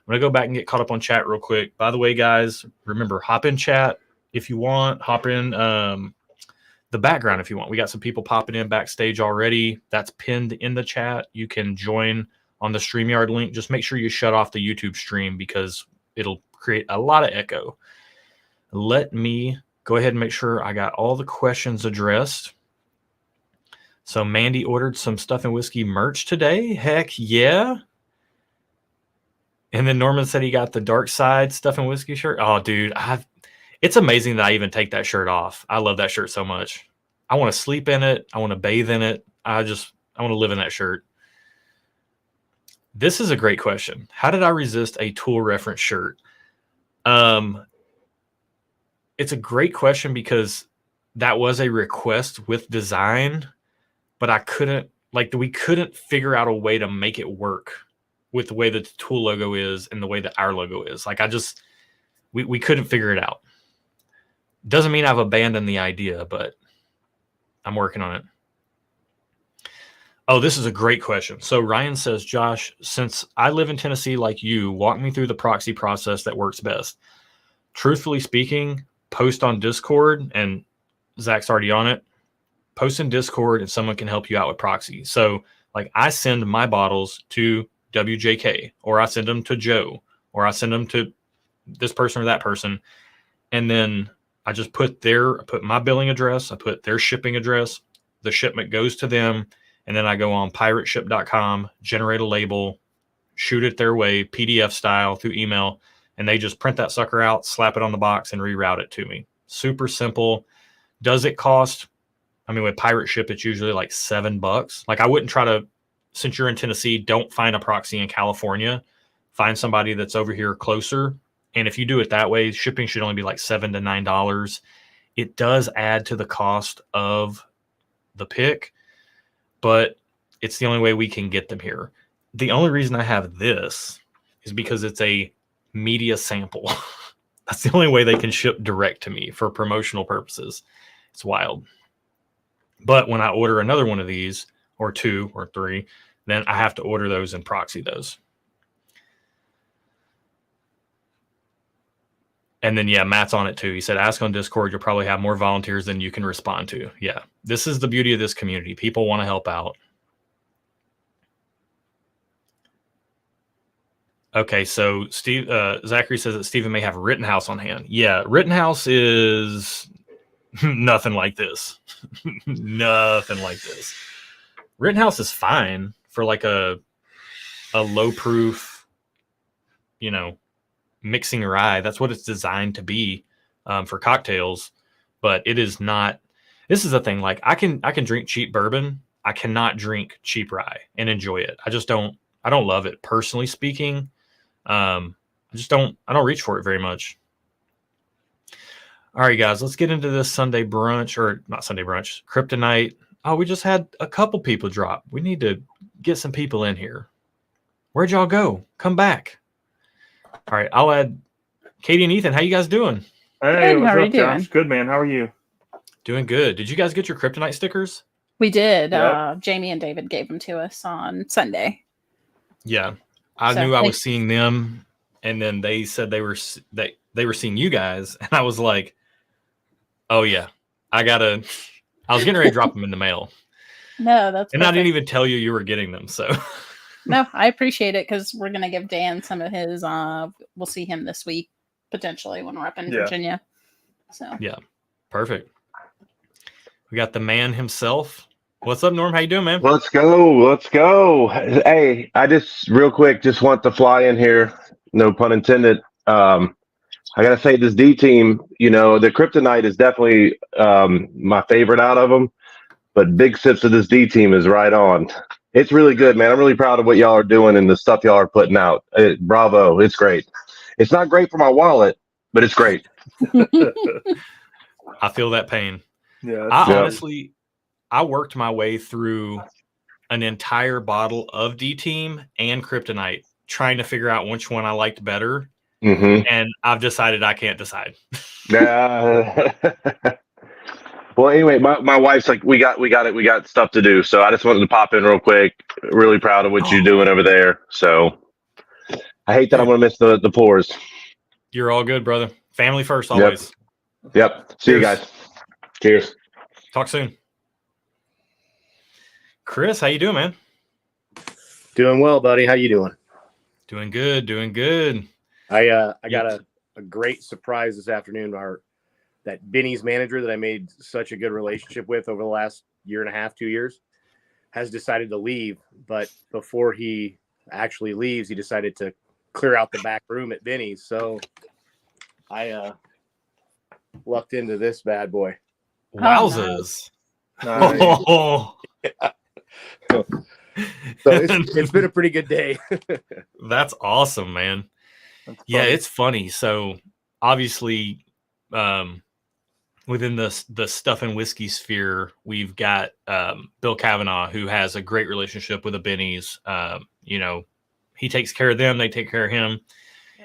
going to go back and get caught up on chat real quick. By the way, guys, remember, hop in chat if you want. Hop in the background if you want. We got some people popping in backstage already. That's pinned in the chat. You can join on the StreamYard link. Just make sure you shut off the YouTube stream because it'll create a lot of echo. Let me go ahead and make sure I got all the questions addressed. So Mandy ordered some Stuff and Whiskey merch today. Heck yeah. And then Norman said he got the Dark Side Stuff and Whiskey shirt. Oh, dude, it's amazing that I even take that shirt off. I love that shirt so much. I want to sleep in it. I want to bathe in it. I want to live in that shirt. This is a great question. How did I resist a Tool reference shirt? It's a great question because that was a request with design, but we couldn't figure out a way to make it work with the way that the Tool logo is and the way that our logo is. We couldn't figure it out. Doesn't mean I've abandoned the idea, but I'm working on it. Oh, this is a great question. So Ryan says, Josh, since I live in Tennessee like you, walk me through the proxy process that works best. Truthfully speaking, post on Discord, and Zach's already on it. Post in Discord and someone can help you out with proxy. So I send my bottles to WJK, or I send them to Joe, or I send them to this person or that person. And then I just put my billing address, I put their shipping address, the shipment goes to them. And then I go on pirateship.com, generate a label, shoot it their way, PDF style through email, and they just print that sucker out, slap it on the box, and reroute it to me. Super simple. Does it cost? With Pirate Ship, it's usually like $7. I wouldn't try to, since you're in Tennessee, don't find a proxy in California. Find somebody that's over here closer. And if you do it that way, shipping should only be like $7 to $9. It does add to the cost of the pick, but it's the only way we can get them here. The only reason I have this is because it's a media sample. That's the only way they can ship direct to me for promotional purposes. It's wild. But when I order another one of these, or 2 or 3, then I have to order those and proxy those. And then, yeah, Matt's on it too. He said, ask on Discord. You'll probably have more volunteers than you can respond to. Yeah, this is the beauty of this community. People want to help out. Okay, so Zachary says that Stephen may have Rittenhouse on hand. Yeah, Rittenhouse is nothing like this. Nothing like this. Rittenhouse is fine for a low proof, mixing rye. That's what it's designed to be for cocktails. But it is not. This is the thing. Like I can drink cheap bourbon. I cannot drink cheap rye and enjoy it. I just don't. I don't love it personally speaking. I don't reach for it very much. All right, guys, let's get into this Sunday brunch, or not Sunday brunch, Kryptonite. Oh, we just had a couple people drop. We need to get some people in here. Where'd y'all go? Come back. All right, I'll add Katie and Ethan. How you guys doing? Hey, Good, what's how are up, you doing? Josh? Good, man. How are you? Doing good. Did you guys get your Kryptonite stickers? We did. Yep. Jamie and David gave them to us on Sunday. Yeah, I So, knew I like- was seeing them, and then they said they were seeing you guys, and I was like, "Oh yeah, I was getting ready to drop them in the mail, No, that's and I didn't perfect. even tell you were getting them." So No, I appreciate it because we're gonna give Dan some of his. We'll see him this week potentially when we're up in Yeah. Virginia. So perfect. We got the man himself. What's up, Norm? How you doing, man? Let's go. Let's go. Hey, I just real quick just want to fly in here. No pun intended. I gotta say this D team, the Kryptonite is definitely my favorite out of them. But big sips of this D team is right on. It's really good, man. I'm really proud of what y'all are doing and the stuff y'all are putting out. Bravo. It's great. It's not great for my wallet, but it's great. I feel that pain. Yeah. Honestly, I worked my way through an entire bottle of D Team and Kryptonite, trying to figure out which one I liked better, Mm-hmm. and I've decided I can't decide. Well, anyway, my wife's like, we got stuff to do. So I just wanted to pop in real quick. Really proud of what you're doing over there. So I hate that I'm gonna miss the pours. You're all good, brother. Family first, Yep. always. Yep. See you Cheers. guys. Cheers. Talk soon. Chris, how you doing, man? Doing well, buddy. How you doing? Doing good, doing good. I got a great surprise this afternoon. That Benny's manager that I made such a good relationship with over the last year and a half, 2 years, has decided to leave. But before he actually leaves, he decided to clear out the back room at Benny's. So I lucked into this bad boy. Wowzers. Nice. Oh, So it's been a pretty good day. that's awesome, man. That's Yeah, fun. it's funny. So obviously, within the stuff and whiskey sphere, we've got Bill Kavanaugh, who has a great relationship with the Bennies. He takes care of them; they take care of him,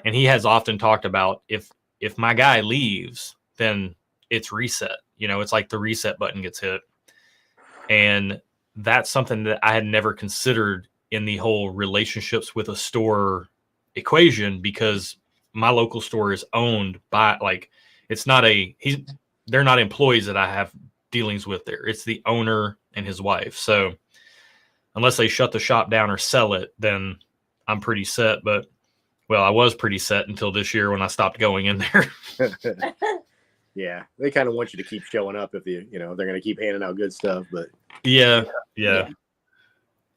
and he has often talked about if my guy leaves, then it's reset. It's like the reset button gets hit, and that's something that I had never considered in the whole relationships with a store equation, because my local store is owned by, like, it's not they're not employees that I have dealings with there. It's the owner and his wife. So unless they shut the shop down or sell it, then I'm pretty set. But, well, I was pretty set until this year when I stopped going in there. Yeah, they kind of want you to keep showing up if they're going to keep handing out good stuff. But Yeah.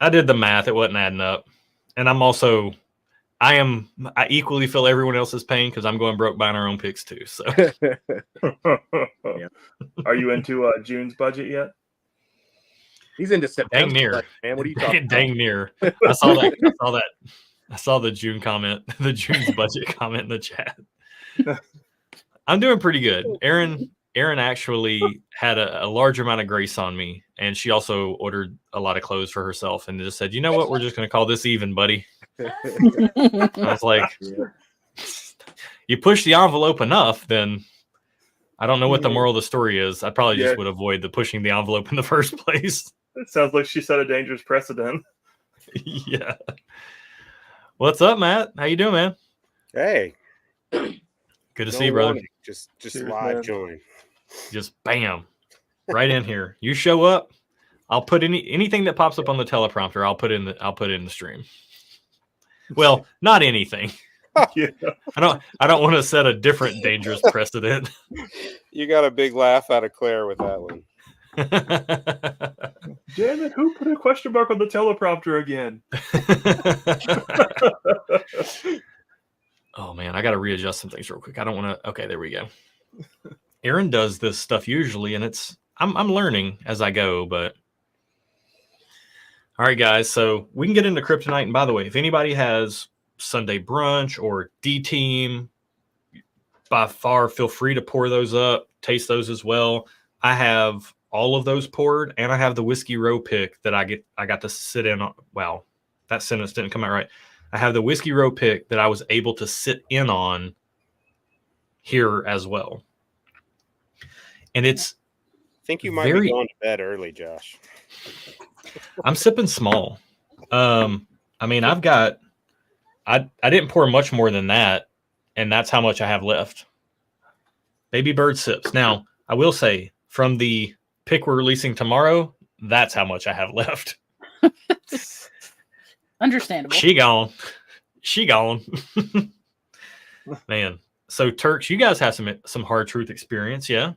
I did the math. It wasn't adding up. And I equally feel everyone else is paying because I'm going broke buying our own picks too. So Are you into June's budget yet? he's into September. Dang near. Man, what are you talking dang near. I saw that. I saw the June comment, the June's budget comment in the chat. I'm doing pretty good. Erin actually had a large amount of grace on me, and she also ordered a lot of clothes for herself and just said, "You know what? We're just going to call this even, buddy." I was like, Yeah. "You push the envelope enough, then I don't know what the moral of the story is. I probably Yeah. just would avoid the pushing the envelope in the first place." It sounds like she set a dangerous precedent. Yeah. What's up, Matt? How you doing, man? Hey, Good to no see you, brother. warning, Just Cheers, live man. join. Just bam, right in here. You show up, I'll put anything that pops up on the teleprompter. I'll put in the stream. Well, not anything. Yeah. I don't want to set a different dangerous precedent. You got a big laugh out of Claire with that one. Damn it! Who put a question mark on the teleprompter again? Oh man, I got to readjust some things real quick. I don't want to. Okay, there we go. Aaron does this stuff usually, and I'm learning as I go. But all right, guys, so we can get into Kryptonite. And by the way, if anybody has Sunday brunch or D team, by far feel free to pour those up, taste those as well. I have all of those poured, and I have the Whiskey Row pick that I got to sit in on. Wow, that sentence didn't come out right. I have the Whiskey Row pick that I was able to sit in on here as well. And it's I think you might very- be going to bed early, Josh. I'm sipping small. I mean, I didn't pour much more than that, and that's how much I have left. Baby Bird sips. Now, I will say, from the pick we're releasing tomorrow, that's how much I have left. Understandable. She gone. Man. So Turks, you guys have some hard truth experience, yeah?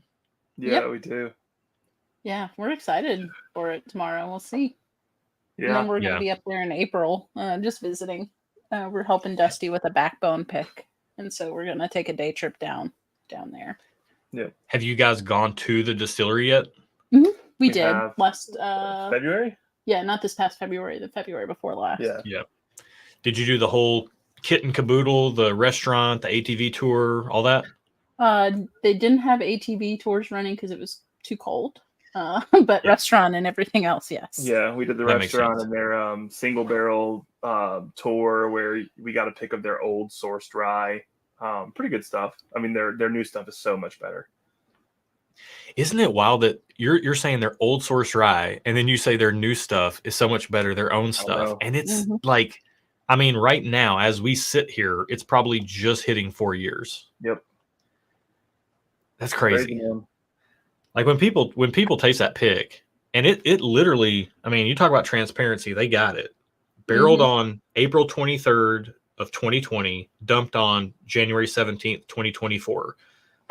Yeah, Yep. we do. Yeah, we're excited for it tomorrow. We'll see. And then Yeah, we're going to be up there in April, just visiting. We're helping Dusty with a backbone pick. And so we're going to take a day trip down there. Have you guys gone to the distillery yet? We did have, last, February. yeah, not this past February, the February before last. Yeah. Did you do the whole kit and caboodle, the restaurant, the ATV tour, all that? They didn't have ATV tours running because it was too cold. But Yeah. restaurant and everything else, yes. Yeah, we did the That makes restaurant sense. and their single barrel tour where we got a pick of their old sourced rye. Pretty good stuff. I mean, their new stuff is so much better. Isn't it wild that you're saying their old source rye, and then you say their new stuff is so much better, their own stuff, know. and it's Mhm. like, I mean, right now as we sit here, it's probably just hitting 4 years. Yep. That's crazy. man. Like when people taste that pick, and it literally, I mean, you talk about transparency, they got it. Barreled on April 23rd of 2020, dumped on January 17th, 2024.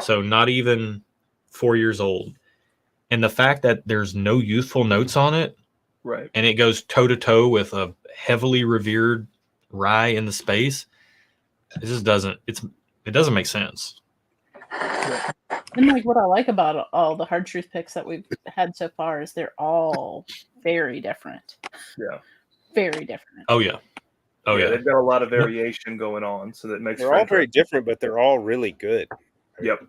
So not even 4 years old. And the fact that there's no youthful notes on it, Right. and it goes toe to toe with a heavily revered rye in the space, it just doesn't make sense. And like what I like about all the hard truth picks that we've had so far is they're all very different. Yeah. Very different. Oh yeah. Oh yeah. They've got a lot of variation going on, so that makes They're all French very different, but they're all really good. Yep.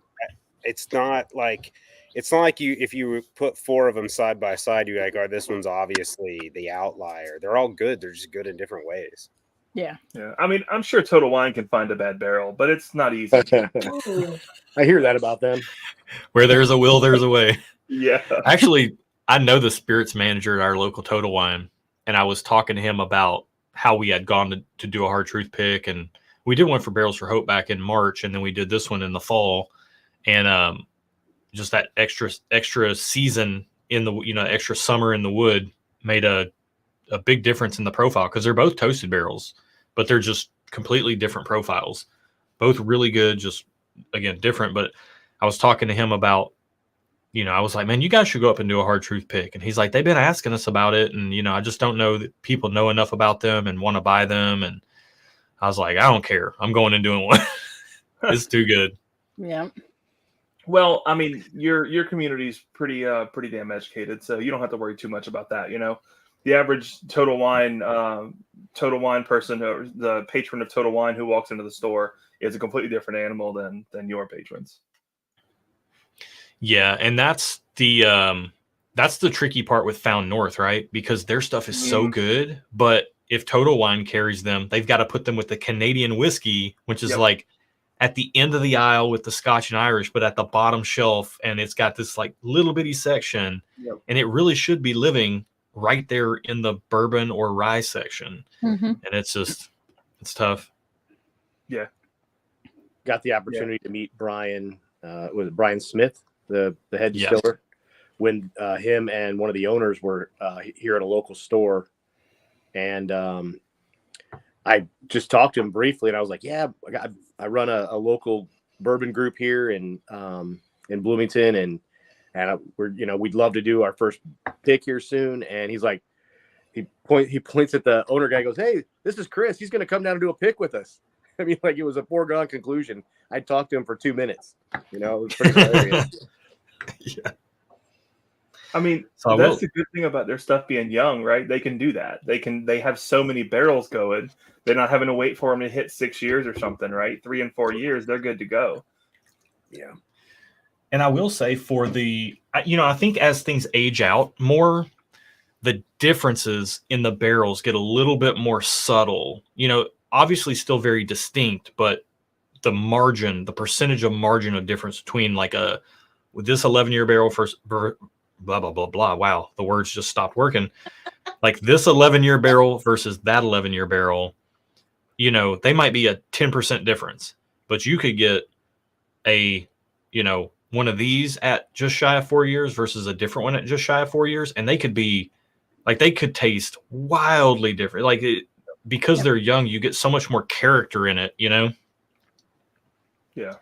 It's not like you if you put four of them side by side, you're like, oh, this one's obviously the outlier. They're all good. They're just good in different ways. Yeah. Yeah. I mean, I'm sure Total Wine can find a bad barrel, but it's not easy. I hear that about them. Where there's a will, there's a way. Yeah. Actually, I know the spirits manager at our local Total Wine, and I was talking to him about how we had gone to do a hard truth pick, and we did one for Barrels for Hope back in March, and then we did this one in the fall, and just that extra season in the extra summer in the wood made a big difference in the profile, because they're both toasted barrels, but they're just completely different profiles, both really good, just again different. But I was talking to him about, I was like, man, you guys should go up and do a hard truth pick. And he's like, they've been asking us about it. And, I just don't know that people know enough about them and want to buy them. And I was like, I don't care. I'm going and doing one. It's too good. Yeah. Well, I mean, your community's pretty damn educated, so you don't have to worry too much about that. The average Total Wine person, or the patron of Total Wine who walks into the store, is a completely different animal than your patrons. Yeah, and that's the tricky part with Found North, right? Because their stuff is so good, but if Total Wine carries them, they've got to put them with the Canadian whiskey, which is like at the end of the aisle with the Scotch and Irish, but at the bottom shelf, and it's got this like little bitty section, and it really should be living right there in the bourbon or rye section, and it's tough. Yeah, got the opportunity to meet Brian. Was it Brian Smith, the head distiller, when him and one of the owners were here at a local store, and I just talked to him briefly, and I was like, "Yeah, I run a local bourbon group here in Bloomington, and and we'd love to do our first pick here soon. And he's like, he points at the owner guy, goes, "Hey, this is Chris. He's going to come down and do a pick with us." I mean, like, it was a foregone conclusion. I talked to him for 2 minutes. It was pretty hilarious. Yeah. I mean, So that's the good thing about their stuff being young, right? They can do that. They have so many barrels going. They're not having to wait for them to hit 6 years or something, right? 3 and 4 years, they're good to go. Yeah. And I will say I think as things age out more, the differences in the barrels get a little bit more subtle. Obviously still very distinct, but the percentage of margin of difference between with this 11-year barrel versus blah, blah, blah, blah. Wow. The words just stopped working. Like this 11-year barrel versus that 11-year barrel, they might be a 10% difference, but you could get one of these at just shy of 4 years versus a different one at just shy of 4 years. And they could be they could taste wildly different. Because they're young, you get so much more character in it, Yeah.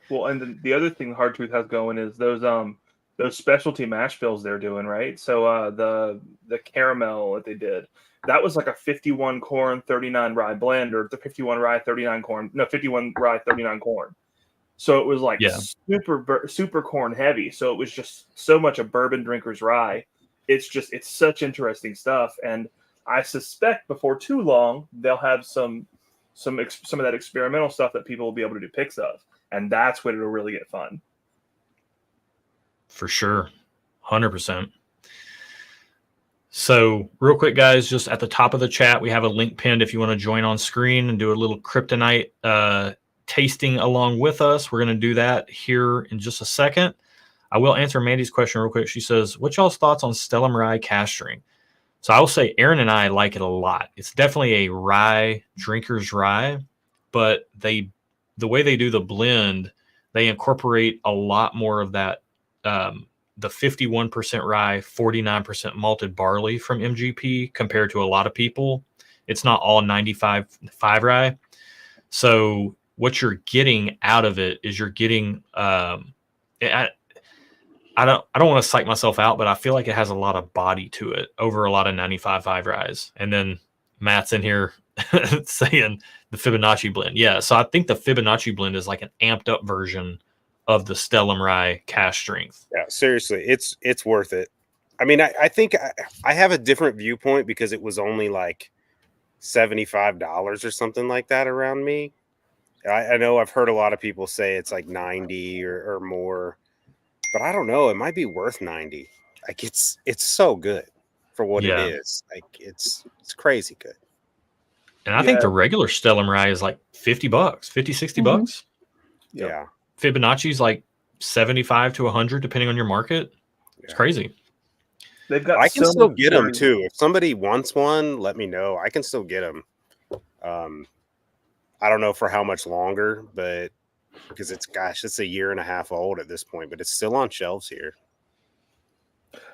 Well, and then the other thing Hard Truth has going is those specialty mash bills they're doing, right? So the caramel that they did, that was like a 51 corn, 39 rye blend, or the 51 rye, 39 corn. No, 51 rye, 39 corn. So it was super corn heavy. So it was just so much a bourbon drinker's rye. It's such interesting stuff. And I suspect before too long, they'll have some of that experimental stuff that people will be able to do picks of. And that's when it'll really get fun. For sure. 100%. So real quick, guys, just at the top of the chat, we have a link pinned if you want to join on screen and do a little Kryptonite tasting along with us. We're going to do that here in just a second. I will answer Mandy's question real quick. She says, "What y'all's thoughts on Stellum Rye cask strength?" So I will say Aaron and I like it a lot. It's definitely a rye, drinker's rye, but the way they do the blend, they incorporate a lot more of that, the 51% rye, 49% malted barley from MGP compared to a lot of people. It's not all 95.5 rye. So what you're getting out of it is you're getting, I don't want to psych myself out, but I feel like it has a lot of body to it over a lot of 95.5 ryes. And then Matt's in here saying the Fibonacci blend. Yeah. So I think the Fibonacci blend is like an amped up version of the Stellum Rye cask strength. Yeah, seriously, it's worth it. I mean, I think I have a different viewpoint because it was only like $75 or something like that around me. I know I've heard a lot of people say it's like 90 or more, but I don't know. It might be worth 90. Like it's so good for what it is. Like it's crazy good. And I think the regular Stellum Rye is like $50, 50, 60 bucks. Yep. Yeah. Fibonacci's like 75 to 100, depending on your market. It's crazy. They've got. I can still get them too. If somebody wants one, let me know. I can still get them. I don't know for how much longer, but because it's a year and a half old at this point, but it's still on shelves here.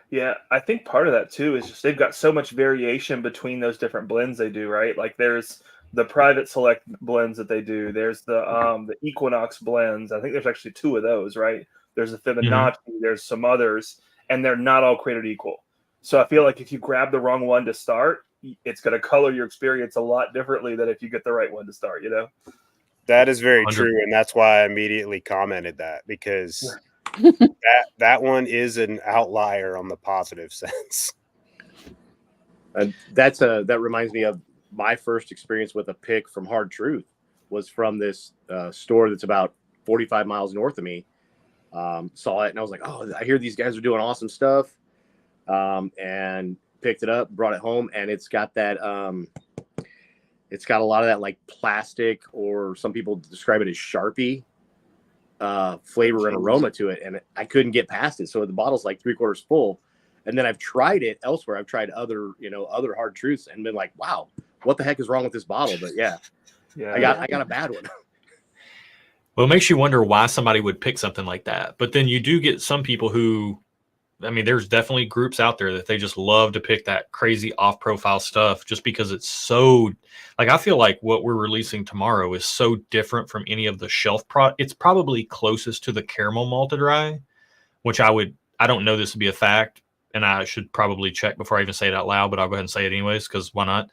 Yeah, I think part of that too is just they've got so much variation between those different blends they do, right? Like there's the private select blends that they do. There's the Equinox blends. I think there's actually 2 of those, right? There's a Fibonacci, there's some others, and they're not all created equal. So I feel like if you grab the wrong one to start, it's going to color your experience a lot differently than if you get the right one to start, you know? That is very true, and that's why I immediately commented that, because that one is an outlier on the positive sense. That reminds me of my first experience with a pick from Hard Truth was from this store that's about 45 miles north of me. Saw it and I was like, oh, I hear these guys are doing awesome stuff. And picked it up, brought it home, and it's got that it's got a lot of that like plastic, or some people describe it as Sharpie flavor and aroma to it, and I couldn't get past it. So the bottle's like 3/4 full. And then I've tried it elsewhere. I've tried other Hard Truths and been like, wow, what the heck is wrong with this bottle? But I got a bad one. Well, it makes you wonder why somebody would pick something like that. But then you do get some people who, I mean, there's definitely groups out there that they just love to pick that crazy off-profile stuff just because it's so, like, I feel like what we're releasing tomorrow is so different from any of the shelf it's probably closest to the caramel malted rye, which I I don't know this to be a fact, and I should probably check before I even say it out loud, but I'll go ahead and say it anyways, because why not?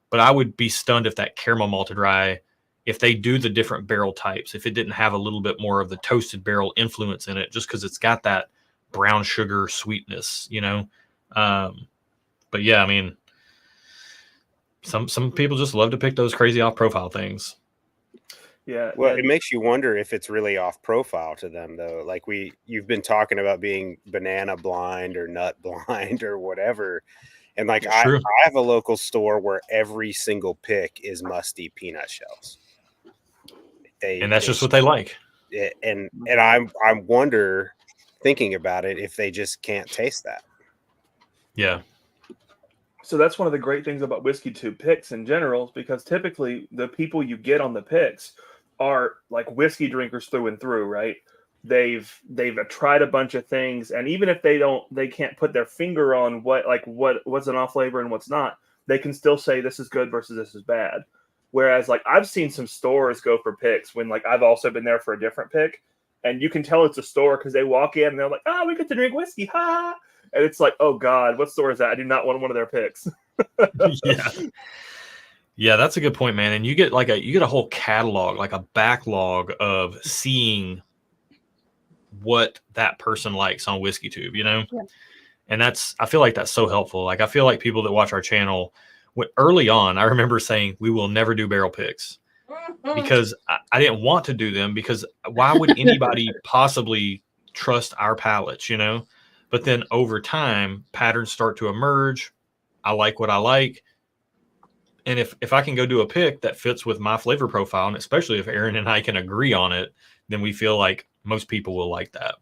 But I would be stunned if that caramel malted rye, if they do the different barrel types, if it didn't have a little bit more of the toasted barrel influence in it, just because it's got that brown sugar sweetness, you know? But yeah, I mean, some people just love to pick those crazy off profile things. Yeah. Well, it makes you wonder if it's really off profile to them, though. Like you've been talking about being banana blind or nut blind or whatever. And like I have a local store where every single pick is musty peanut shells. And that's just what they like. And I wonder, thinking about it, if they just can't taste that. Yeah. So that's one of the great things about Whiskey Tube picks in general, is because typically the people you get on the picks are like whiskey drinkers through and through, right? They've tried a bunch of things, and even if they can't put their finger on what's an off flavor and what's not, they can still say this is good versus this is bad. Whereas like I've seen some stores go for picks when like I've also been there for a different pick, and you can tell it's a store because they walk in and they're like, oh, we get to drink whiskey, ha! And it's like, oh God, what store is that? I do not want one of their picks. Yeah. Yeah, that's a good point, man. And you get a whole catalog, like a backlog of seeing what that person likes on Whiskey Tube, you know? Yeah. And I feel like that's so helpful. Like I feel like people that watch our channel, early on, I remember saying we will never do barrel picks because I didn't want to do them, because why would anybody possibly trust our palates, you know? But then over time, patterns start to emerge. I like what I like. And if I can go do a pick that fits with my flavor profile, and especially if Aaron and I can agree on it, then we feel like most people will like that.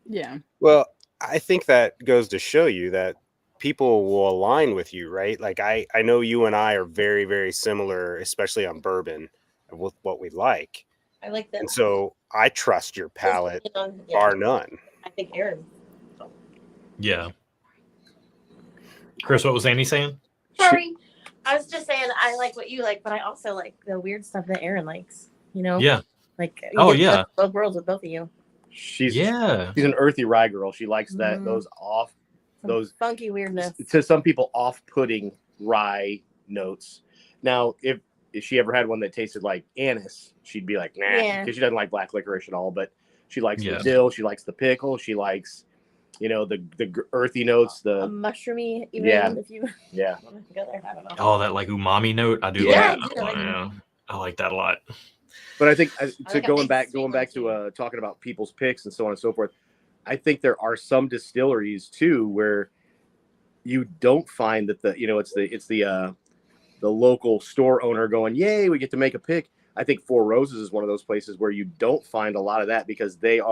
Yeah. Well, I think that goes to show you that people will align with you, right? Like I know you and I are very, very similar, especially on bourbon, with what we like. I like that. And so I trust your palate, Yeah. bar none. I think Aaron. Yeah. Chris, what was Andy saying? Sorry. I was just saying I like what you like, but I also like the weird stuff that Aaron likes. You know? Yeah. Like Oh, get yeah. both worlds with both of you. She's Yeah. an earthy rye girl. She likes that Mhm. those Funky weirdness. to some people off-putting rye notes. Now, if she ever had one that tasted like anise, she'd be like, nah, Yeah. because she doesn't like black licorice at all. But she likes Yeah. the dill, she likes the pickle, she likes, the earthy notes. A mushroomy, even Yeah. if you Yeah. want to go there. I don't know. Oh, that like umami note. I do Yeah, like that. I do. Yeah. I like that a lot. But I think like a going big back sweet one, to too. talking about people's picks and so on and so forth, I think there are some distilleries too where you don't find that it's the local store owner going, yay, we get to make a pick. I think Four Roses is one of those places where you don't find a lot of that, because they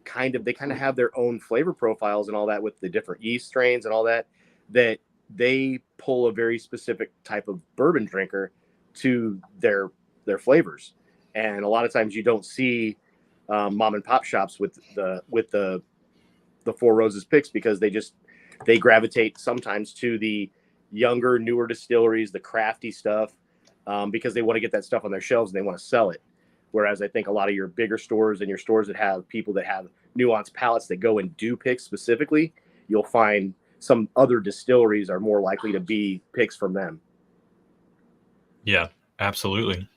kind of have their own flavor profiles and all that with the different yeast strains and all that they pull a very specific type of bourbon drinker to their flavors. And a lot of times you don't see mom and pop shops with the Four Roses picks, because they gravitate sometimes to the younger, newer distilleries, the crafty stuff, because they want to get that stuff on their shelves and they want to sell it. Whereas I think a lot of your bigger stores and your stores that have people that have nuanced palates that go and do picks specifically, you'll find some other distilleries are more likely to be picks from them. Yeah, absolutely.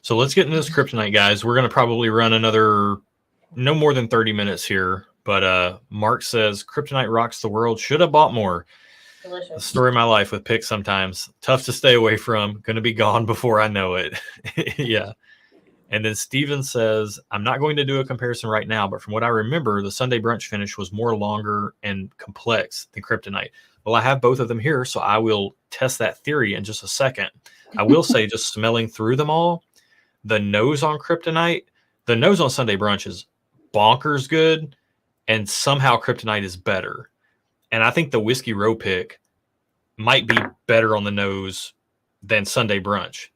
So let's get into this kryptonite, guys. We're going to probably run another no more than 30 minutes here. But Mark says, kryptonite rocks the world. Should have bought more. The Delicious. story of my life with picks sometimes. Tough to stay away from. Going to be gone before I know it. Yeah. And then Steven says, I'm not going to do a comparison right now, but from what I remember, the Sunday brunch finish was more longer and complex than kryptonite. Well, I have both of them here, so I will test that theory in just a second. I will say, just smelling through them all, the nose on kryptonite, the nose on Sunday brunch is bonkers good, and somehow kryptonite is better. And I think the Whiskey Row pick might be better on the nose than Sunday brunch.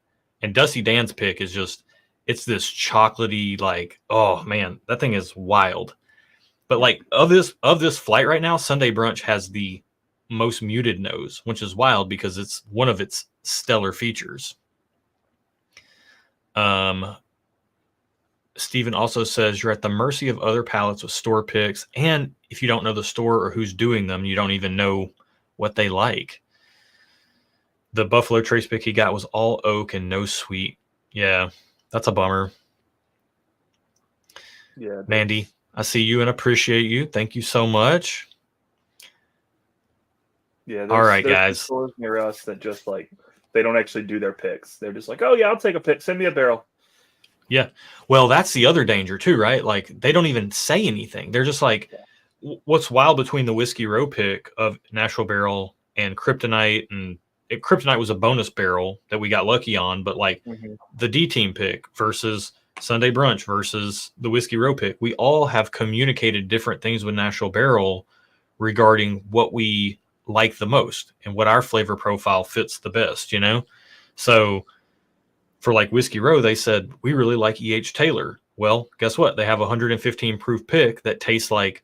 And Dusty Dan's pick is just, it's this chocolatey, like, oh man, that thing is wild. But like of this flight right now, Sunday brunch has the most muted nose, which is wild because it's one of its stellar features. Steven also says you're at the mercy of other pallets with store picks. And if you don't know the store or who's doing them, you don't even know what they like. The Buffalo Trace pick he got was all oak and no sweet. Yeah, that's a bummer. Yeah, Mandy, I see you and appreciate you. Thank you so much. yeah. All right, there's guys. stores near us that just like they don't actually do their picks. They're just like, oh yeah, I'll take a pick. Send me a barrel. Yeah. Well, that's the other danger too, right? Like they don't even say anything. They're just like, what's wild between the Whiskey Row pick of Nashville Barrel and Kryptonite, and Kryptonite was a bonus barrel that we got lucky on, but like the D team pick versus Sunday Brunch versus the Whiskey Row pick, we all have communicated different things with Nashville Barrel regarding what we like the most and what our flavor profile fits the best, you know? So for like Whiskey Row, they said, we really like E.H. Taylor. Well, guess what? They have a 115 proof pick that tastes like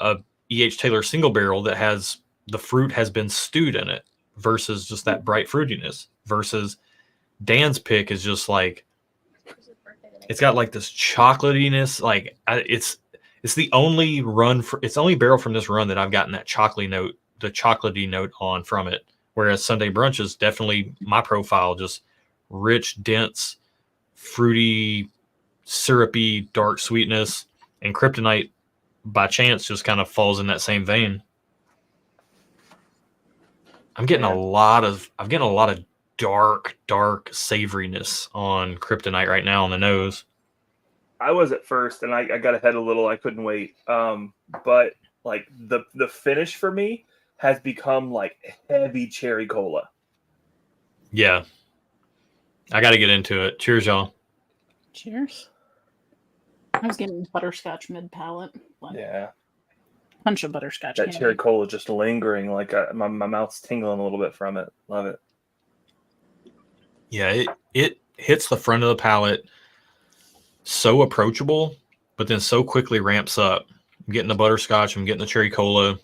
a E.H. Taylor single barrel that has the fruit has been stewed in it versus just that bright fruitiness, versus Dan's pick is just like, it's got like this chocolatiness. Like it's the only it's the only barrel from this run that I've gotten that the chocolatey note on from it. Whereas Sunday Brunch is definitely my profile, just rich, dense, fruity, syrupy, dark sweetness, and Kryptonite by chance just kind of falls in that same vein. I'm getting a lot of dark savoriness on Kryptonite right now on the nose. I was at first, and I got ahead a little. I couldn't wait. But like the finish for me has become like heavy cherry cola. Yeah. I got to get into it. Cheers, y'all. Cheers. I was getting butterscotch mid palate. Yeah. Punch of butterscotch. That cherry cola just lingering, like my mouth's tingling a little bit from it. Love it. Yeah, it hits the front of the palate so approachable, but then so quickly ramps up. I'm getting the butterscotch, I'm getting the cherry cola.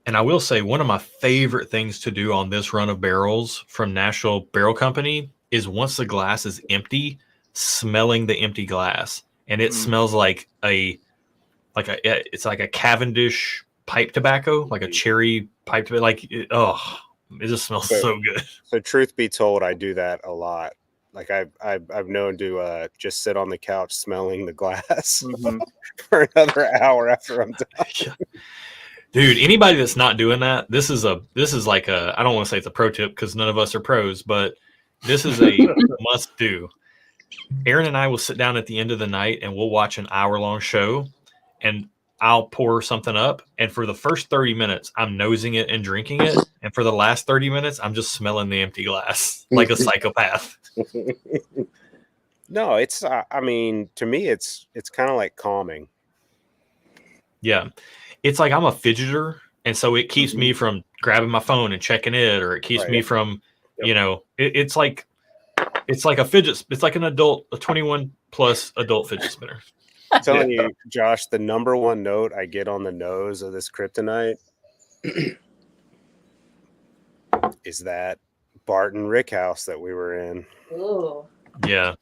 And I will say one of my favorite things to do on this run of barrels from Nashville Barrel Company is once the glass is empty, smelling the empty glass. And it smells like it's like a Cavendish pipe tobacco, like a cherry pipe tobacco. Like, it just smells so good. So truth be told, I do that a lot. Like I've known to just sit on the couch smelling the glass for another hour after I'm done. Dude, anybody that's not doing that, this is like a, I don't want to say it's a pro tip because none of us are pros, but this is a must do. Aaron and I will sit down at the end of the night and we'll watch an hour-long show, and I'll pour something up. And for the first 30 minutes, I'm nosing it and drinking it. And for the last 30 minutes, I'm just smelling the empty glass like a psychopath. No, it's, I mean, to me, it's kind of like calming. Yeah. It's like I'm a fidgeter. And so it keeps me from grabbing my phone and checking it, or it keeps me from, you know, it's like a fidget. It's like a 21 plus adult fidget spinner. I'm telling you, Josh, the number one note I get on the nose of this Kryptonite is that Barton Rickhouse that we were in. Ooh. Yeah.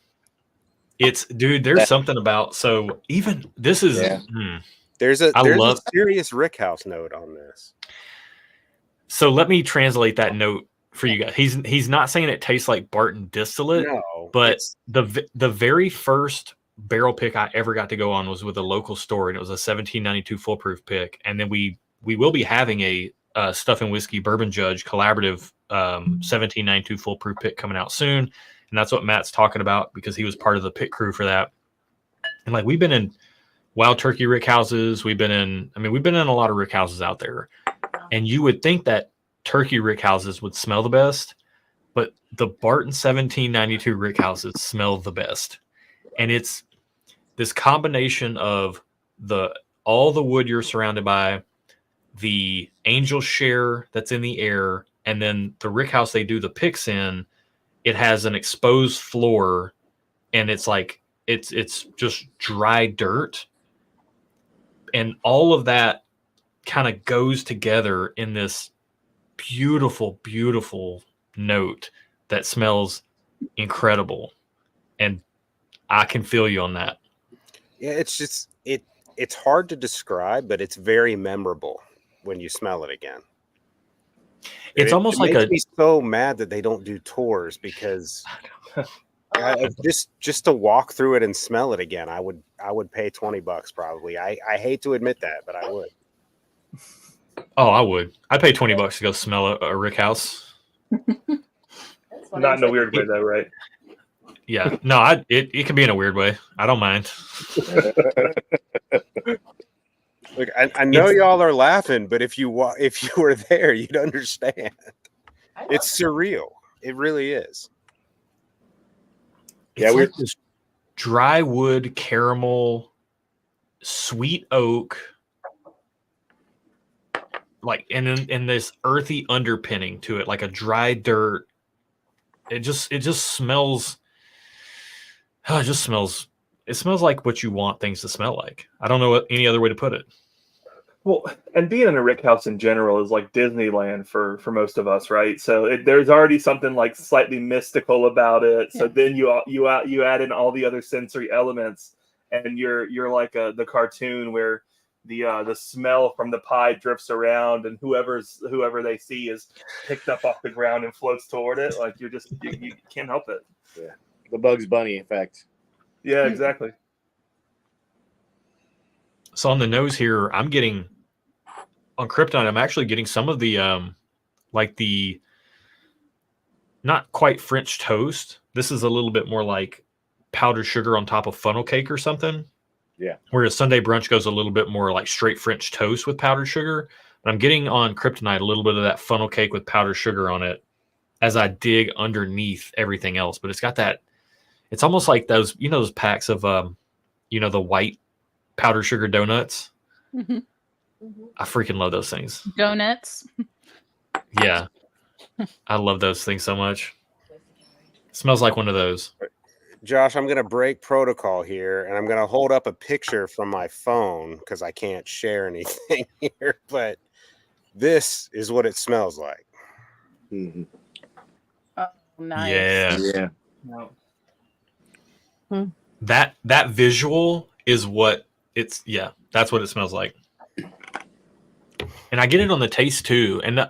It's, dude, there's something about, so even this is, there's a serious Rickhouse note on this. So let me translate that note for you guys. He's not saying it tastes like Barton distillate, but the very first barrel pick I ever got to go on was with a local store, and it was a 1792 full proof pick. And then we will be having a Stuff and Whiskey Bourbon Judge collaborative 1792 full proof pick coming out soon, and that's what Matt's talking about because he was part of the pit crew for that. And like we've been in Wild Turkey rick houses, we've been in a lot of rick houses out there, and you would think that turkey rick houses would smell the best, but the Barton 1792 rick houses smell the best. And it's this combination of all the wood you're surrounded by, the angel share that's in the air, and then the rick house they do the picks in, it has an exposed floor, and it's like it's just dry dirt, and all of that kind of goes together in this beautiful note that smells incredible. And I can feel you on that. Yeah, it's just it's hard to describe, but it's very memorable when you smell it again. It's almost it like makes a me so mad that they don't do tours because just to walk through it and smell it again, I would pay $20 probably. I hate to admit that, but I would. Oh, I would. I'd pay $20 to go smell a Rick House. That's funny. Not in a weird way though, right? Yeah. No, it can be in a weird way. I don't mind. Look, I know y'all are laughing, but if you were there, you'd understand. I love It's surreal. It really is. It's like this dry wood, caramel, sweet oak, like and this earthy underpinning to it, like a dry dirt. It just smells. Oh, it smells like what you want things to smell like. I don't know any other way to put it. Well, and being in a Rick House in general is like Disneyland for most of us, right? So there's already something like slightly mystical about it. So then you add in all the other sensory elements, and you're like the cartoon where the smell from the pie drifts around, and whoever they see is picked up off the ground and floats toward it. Like you can't help it. Yeah, the Bugs Bunny effect. Yeah, exactly. So on the nose here, I'm getting on Kryptonite. I'm actually getting some of the like the not quite French toast. This is a little bit more like powdered sugar on top of funnel cake or something. Yeah. Whereas Sunday brunch goes a little bit more like straight French toast with powdered sugar. But I'm getting on Kryptonite a little bit of that funnel cake with powdered sugar on it as I dig underneath everything else. But it's got that. It's almost like those packs of the white powdered sugar donuts. Mhm. I freaking love those things. Donuts. Yeah. I love those things so much. It smells like one of those. Josh, I'm going to break protocol here, and I'm going to hold up a picture from my phone because I can't share anything here. But this is what it smells like. Mm-hmm. Oh, nice. Yeah. Yeah. No. That visual is what that's what it smells like. And I get it on the taste too. And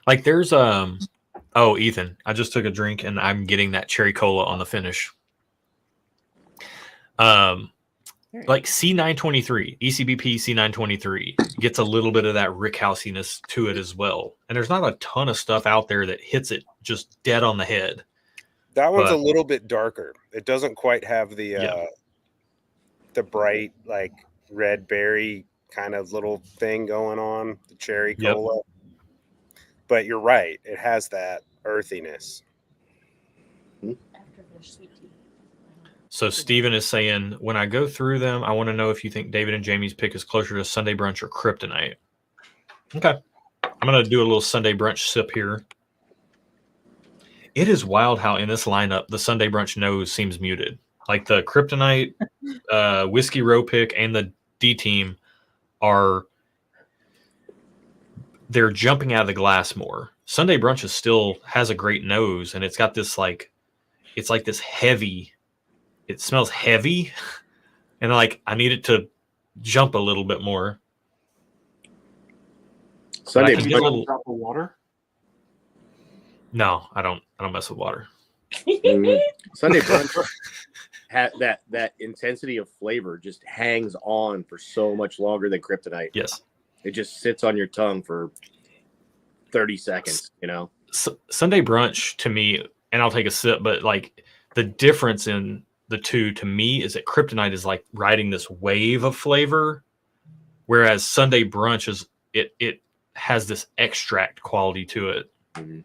like there's Ethan, I just took a drink and I'm getting that cherry cola on the finish. Like C923, ECBP C923 gets a little bit of that Rick Housiness to it as well. And there's not a ton of stuff out there that hits it just dead on the head. That one's But- a little bit darker. It doesn't quite have the bright like red berry kind of little thing going on, the cherry Yep. cola. But you're right, it has that earthiness. after the sweet tea. So Steven is saying, when I go through them, I want to know if you think David and Jamie's pick is closer to Sunday brunch or Kryptonite. Okay. I'm going to do a little Sunday brunch sip here. It is wild how in this lineup, the Sunday brunch nose seems muted. Like the Kryptonite, Whiskey Row pick, and the D team they're jumping out of the glass more. Sunday brunch still has a great nose, and it's got this it's like this heavy. It smells heavy, and like I need it to jump a little bit more. Sunday I can brunch. get a little- Drop of water. No, I don't mess with water. Mhm. Sunday brunch that intensity of flavor just hangs on for so much longer than Kryptonite. Yes. It just sits on your tongue for 30 seconds, Sunday brunch to me, and I'll take a sip, but like the difference in the two to me is that Kryptonite is like riding this wave of flavor, whereas Sunday brunch is it has this extract quality to it. Mhm.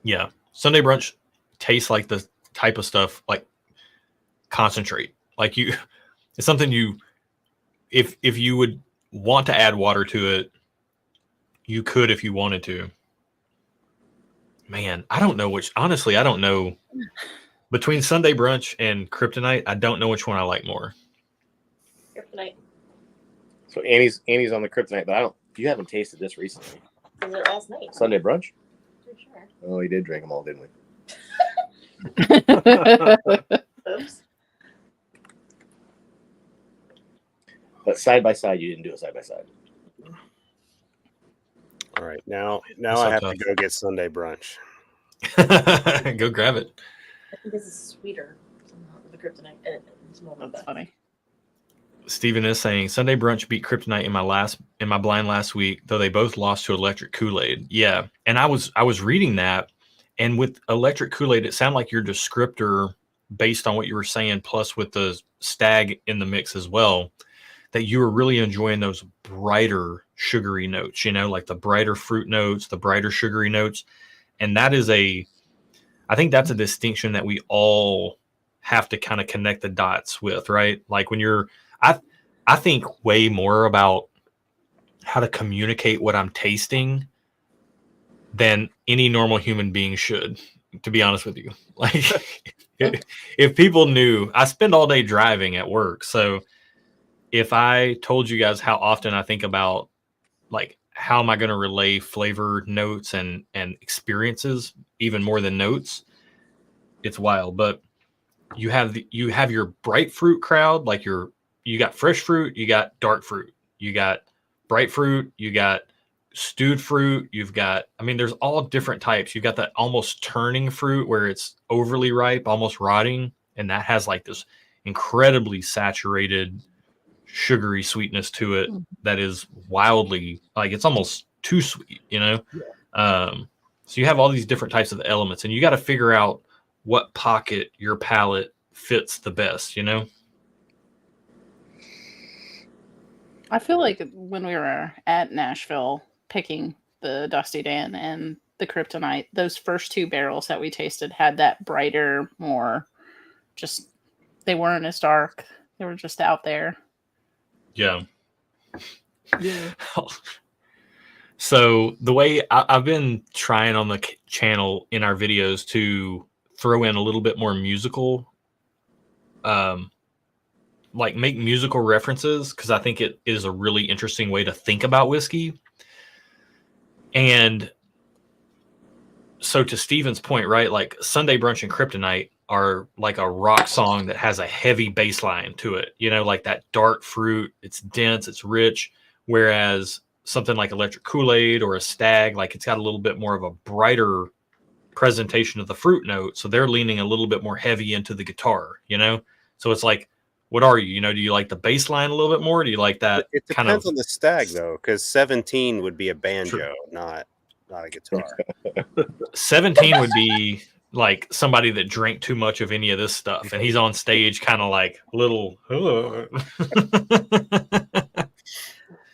Yeah. Sunday brunch tastes like the type of stuff like concentrate. Like it's something if you would want to add water to it, you could if you wanted to. Man, I don't know honestly, I don't know. Between Sunday brunch and Kryptonite, I don't know which one I like more. Kryptonite. So Annie's on the Kryptonite, but You haven't tasted this recently. Was it last night? Sunday brunch? For sure. Oh, we did drink them all, didn't we? Oops. But side by side, you didn't do it side by side. All right, now That's I so have tough. to go get Sunday brunch. Go grab it. I think this is sweeter. Somehow, the kryptonite. And it's more That's like funny. Steven is saying Sunday brunch beat Kryptonite in my blind last week, though they both lost to Electric Kool-Aid. Yeah, and I was reading that, and with Electric Kool-Aid, it sounded like your descriptor, based on what you were saying, plus with the stag in the mix as well, that you were really enjoying those brighter sugary notes. You know, like the brighter fruit notes, the brighter sugary notes, and I think that's a distinction that we all have to kind of connect the dots with, right? Like when you're I think way more about how to communicate what I'm tasting than any normal human being should, to be honest with you. Like if people knew, I spend all day driving at work. So if I told you guys how often I think about like, how am I going to relay flavor notes and experiences even more than notes, it's wild. But you have your bright fruit crowd, like you got fresh fruit, you got dark fruit, you got bright fruit, you got stewed fruit, you've got, I mean, there's all different types. You've got that almost turning fruit where it's overly ripe, almost rotting, and that has like this incredibly saturated sugary sweetness to it that is wildly, like, it's almost too sweet, you know? So you have all these different types of elements, and you got to figure out what pocket your palate fits the best, you know? I feel like when we were at Nashville picking the Dusty Dan and the Kryptonite, those first two barrels that we tasted had that brighter, more just, they weren't as dark. They were just out there. Yeah. Yeah. So the way I've been trying on the channel in our videos to throw in a little bit more musical, like make musical references, because I think it is a really interesting way to think about whiskey. And so to Steven's point, right, like Sunday Brunch and Kryptonite are like a rock song that has a heavy bass line to it, you know, like that dark fruit, it's dense, it's rich, whereas something like Electric Kool-Aid or a Stag, like it's got a little bit more of a brighter presentation of the fruit note, so they're leaning a little bit more heavy into the guitar, you know? So it's like, what are you? You know, do you like the bass line a little bit more? Do you like that? It depends on the Stag, though, because 17 would be a banjo, not a guitar. 17 would be like somebody that drank too much of any of this stuff, and he's on stage kind of like little.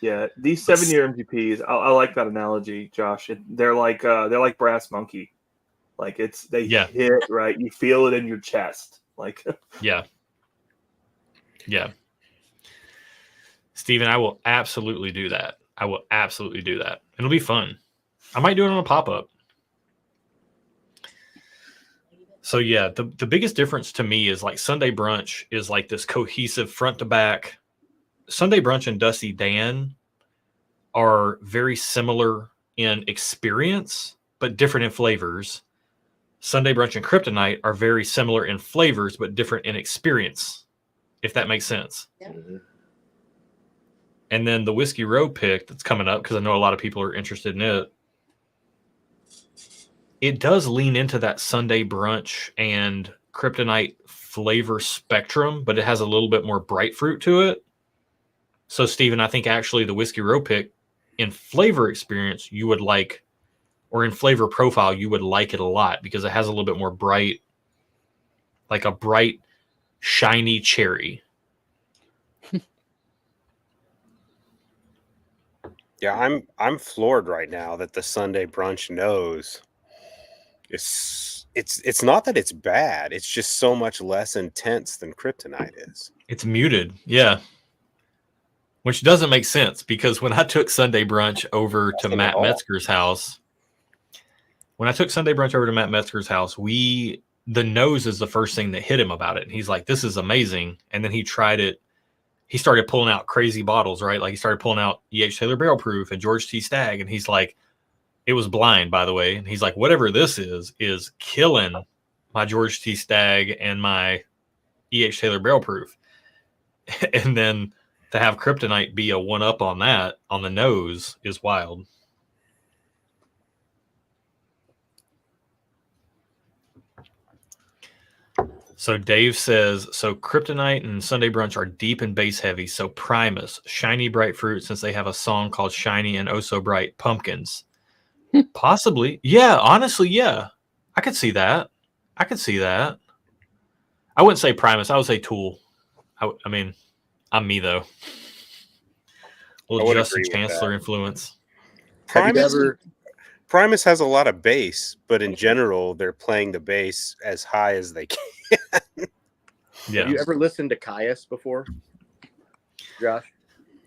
Yeah, these 7-year MGPs, I like that analogy, Josh. They're like Brass Monkey, like they hit right. You feel it in your chest, like yeah. Steven, I will absolutely do that. It'll be fun. I might do it on a pop-up. So yeah, the biggest difference to me is like Sunday Brunch is like this cohesive front to back. Sunday Brunch and Dusty Dan are very similar in experience, but different in flavors. Sunday Brunch and Kryptonite are very similar in flavors, but different in experience, if that makes sense. Yeah. And then the Whiskey Row pick that's coming up, because I know a lot of people are interested in it. It does lean into that Sunday Brunch and Kryptonite flavor spectrum, but it has a little bit more bright fruit to it. So, Steven, I think actually the Whiskey Row pick in flavor experience, you would like, or in flavor profile, you would like it a lot because it has a little bit more bright, like a bright, shiny cherry. Yeah, I'm floored right now that the Sunday Brunch nose it's not that it's bad. It's just so much less intense than Kryptonite is. It's muted, yeah. Which doesn't make sense because when I took Sunday Brunch over to Matt Metzger's house, the nose is the first thing that hit him about it. And he's like, this is amazing. And then he tried it he started pulling out crazy bottles, right? Like he started pulling out E.H. Taylor Barrel Proof and George T. Stagg. And he's like, it was blind, by the way. And he's like, whatever this is killing my George T. Stagg and my E.H. Taylor Barrel Proof. And then to have Kryptonite be a one-up on that, on the nose, is wild. So Dave says, so Kryptonite and Sunday Brunch are deep and bass heavy. So Primus, Shiny Bright Fruit, since they have a song called Shiny and Oh So Bright Pumpkins. Possibly. Yeah, honestly, yeah. I could see that. I could see that. I wouldn't say Primus. I would say Tool. I mean, I'm me, though. A little Justin Chancellor influence. Primus has a lot of bass, but in general, they're playing the bass as high as they can. Yeah. Have you ever listened to Caius before, Josh?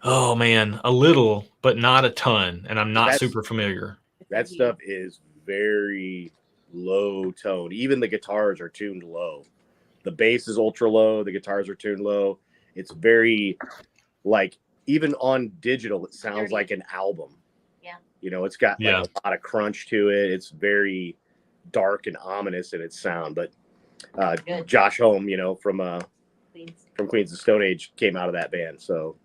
Oh, man. A little, but not a ton. And I'm not super familiar. That stuff is very low tone. Even the guitars are tuned low. The bass is ultra low. The guitars are tuned low. It's very, like, even on digital, it sounds like an album. Yeah. You know, it's got like a lot of crunch to it. It's very dark and ominous in its sound. But Josh Homme, you know, from Queens of Stone Age, came out of that band. So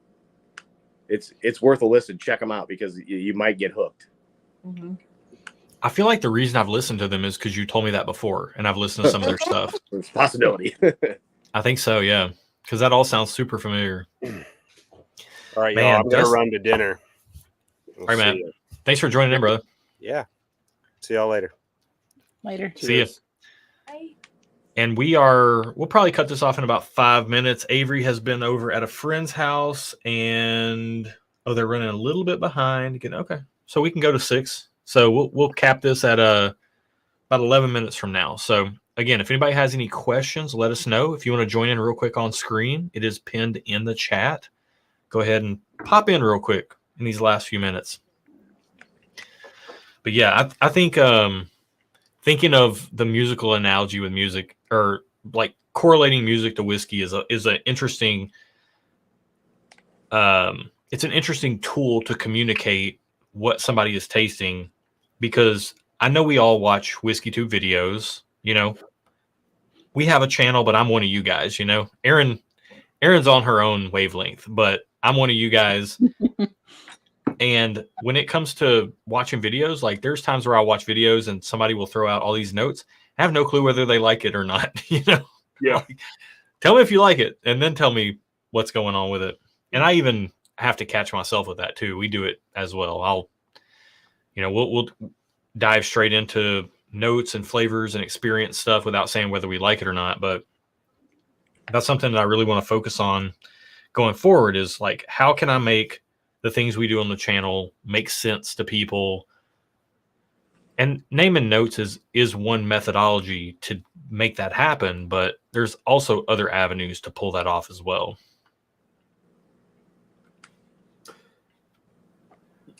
it's worth a listen. Check them out because you might get hooked. Mm-hmm. I feel like the reason I've listened to them is because you told me that before, and I've listened to some of their stuff. It's a possibility. I think so, yeah, because that all sounds super familiar. All right, man, I'm going to run to dinner. All right, man. Thanks for joining in, brother. Yeah. See y'all later. Later. See you. And we'll probably cut this off in about 5 minutes. Avery has been over at a friend's house, and they're running a little bit behind. Again, okay, so we can go to 6. So we'll cap this at about 11 minutes from now. So again, if anybody has any questions, let us know. If you want to join in real quick on screen, it is pinned in the chat. Go ahead and pop in real quick in these last few minutes. But yeah, I think thinking of the musical analogy with music, or like correlating music to whiskey, is an interesting. It's an interesting tool to communicate what somebody is tasting, because I know we all watch WhiskeyTube videos. You know, we have a channel, but I'm one of you guys. You know, Erin's on her own wavelength, but I'm one of you guys. And when it comes to watching videos, like there's times where I'll watch videos and somebody will throw out all these notes. I have no clue whether they like it or not. You know, like, tell me if you like it, and then tell me what's going on with it. And I even have to catch myself with that too. We do it as well. We'll dive straight into notes and flavors and experience stuff without saying whether we like it or not. But that's something that I really want to focus on going forward, is like, how can I make the things we do on the channel make sense to people? And naming notes is one methodology to make that happen, but there's also other avenues to pull that off as well.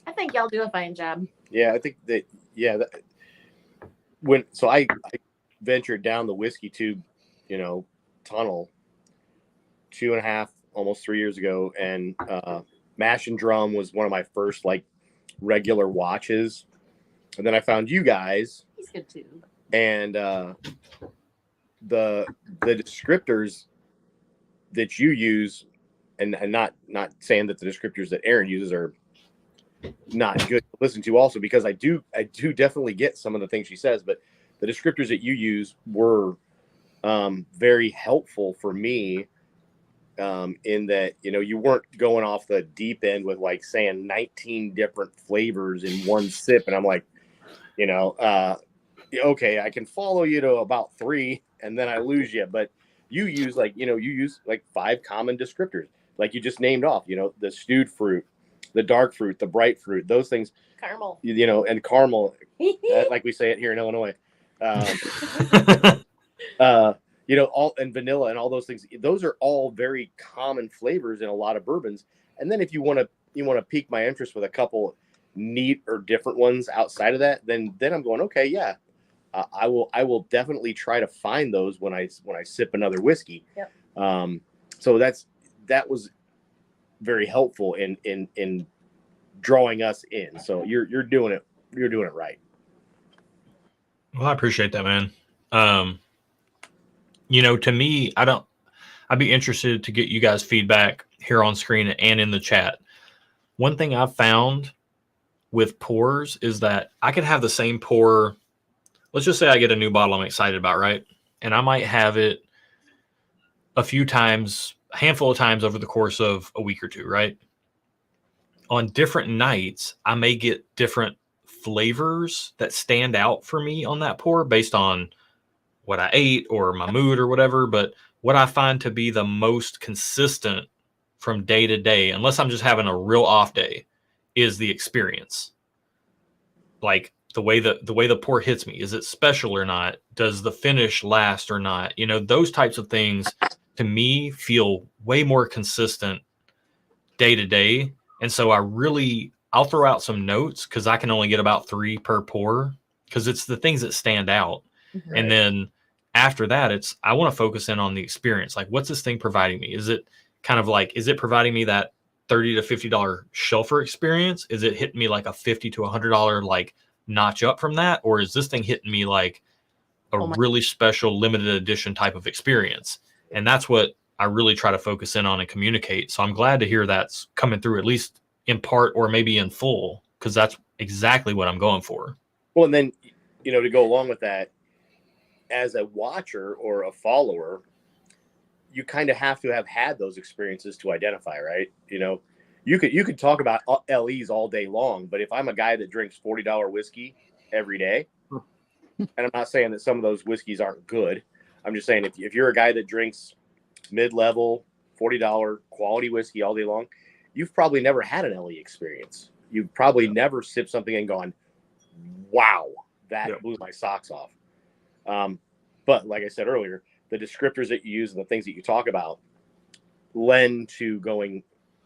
I think y'all do a fine job. Yeah, I think that. Yeah, I ventured down the WhiskeyTube, tunnel 2.5, almost 3 years ago, and Mash and Drum was one of my first like regular watches, and then I found you guys. He's good too. And the descriptors that you use, and not saying that the descriptors that Aaron uses are not good to listen to also, because I do definitely get some of the things she says, but the descriptors that you use were very helpful for me, in that, you weren't going off the deep end with like saying 19 different flavors in one sip. And I'm like, okay, I can follow you to about 3 and then I lose you. But you use like 5 common descriptors, like you just named off, the stewed fruit, the dark fruit, the bright fruit, those things, caramel, and caramel, like we say it here in Illinois, all, and vanilla and all those things. Those are all very common flavors in a lot of bourbons. And then if you want to pique my interest with a couple neat or different ones outside of that, then I'm going, okay, yeah, I will definitely try to find those when I sip another whiskey. Yep. So that was very helpful in drawing us in. So you're doing it right. Well, I appreciate that, man. To me, I'd be interested to get you guys' feedback here on screen and in the chat. One thing I've found with pours is that I could have the same pour. Let's just say I get a new bottle I'm excited about, right? And I might have it a handful of times over the course of a week or two, right? On different nights, I may get different flavors that stand out for me on that pour based on what I ate or my mood or whatever. But what I find to be the most consistent from day to day, unless I'm just having a real off day, is the experience. Like the way the pour hits me. Is it special or not? Does the finish last or not? Those types of things to me feel way more consistent day to day. And so I'll throw out some notes because I can only get about 3 per pour because it's the things that stand out. Right. And then after that, I want to focus in on the experience. Like, what's this thing providing me? Is it kind of like, is it providing me that $30 to $50 shelfer experience? Is it hitting me like a $50 to $100 like notch up from that? Or is this thing hitting me like a really special limited edition type of experience? And that's what I really try to focus in on and communicate. So I'm glad to hear that's coming through, at least in part or maybe in full, because that's exactly what I'm going for. Well, and then, to go along with that, as a watcher or a follower, you kind of have to have had those experiences to identify, right? You could talk about LEs all day long, but if I'm a guy that drinks $40 whiskey every day, and I'm not saying that some of those whiskeys aren't good, I'm just saying if you're a guy that drinks mid-level $40 quality whiskey all day long, you've probably never had an LE experience. You've probably never sipped something and gone, wow, that blew my socks off. But like I said earlier, the descriptors that you use and the things that you talk about lend to going,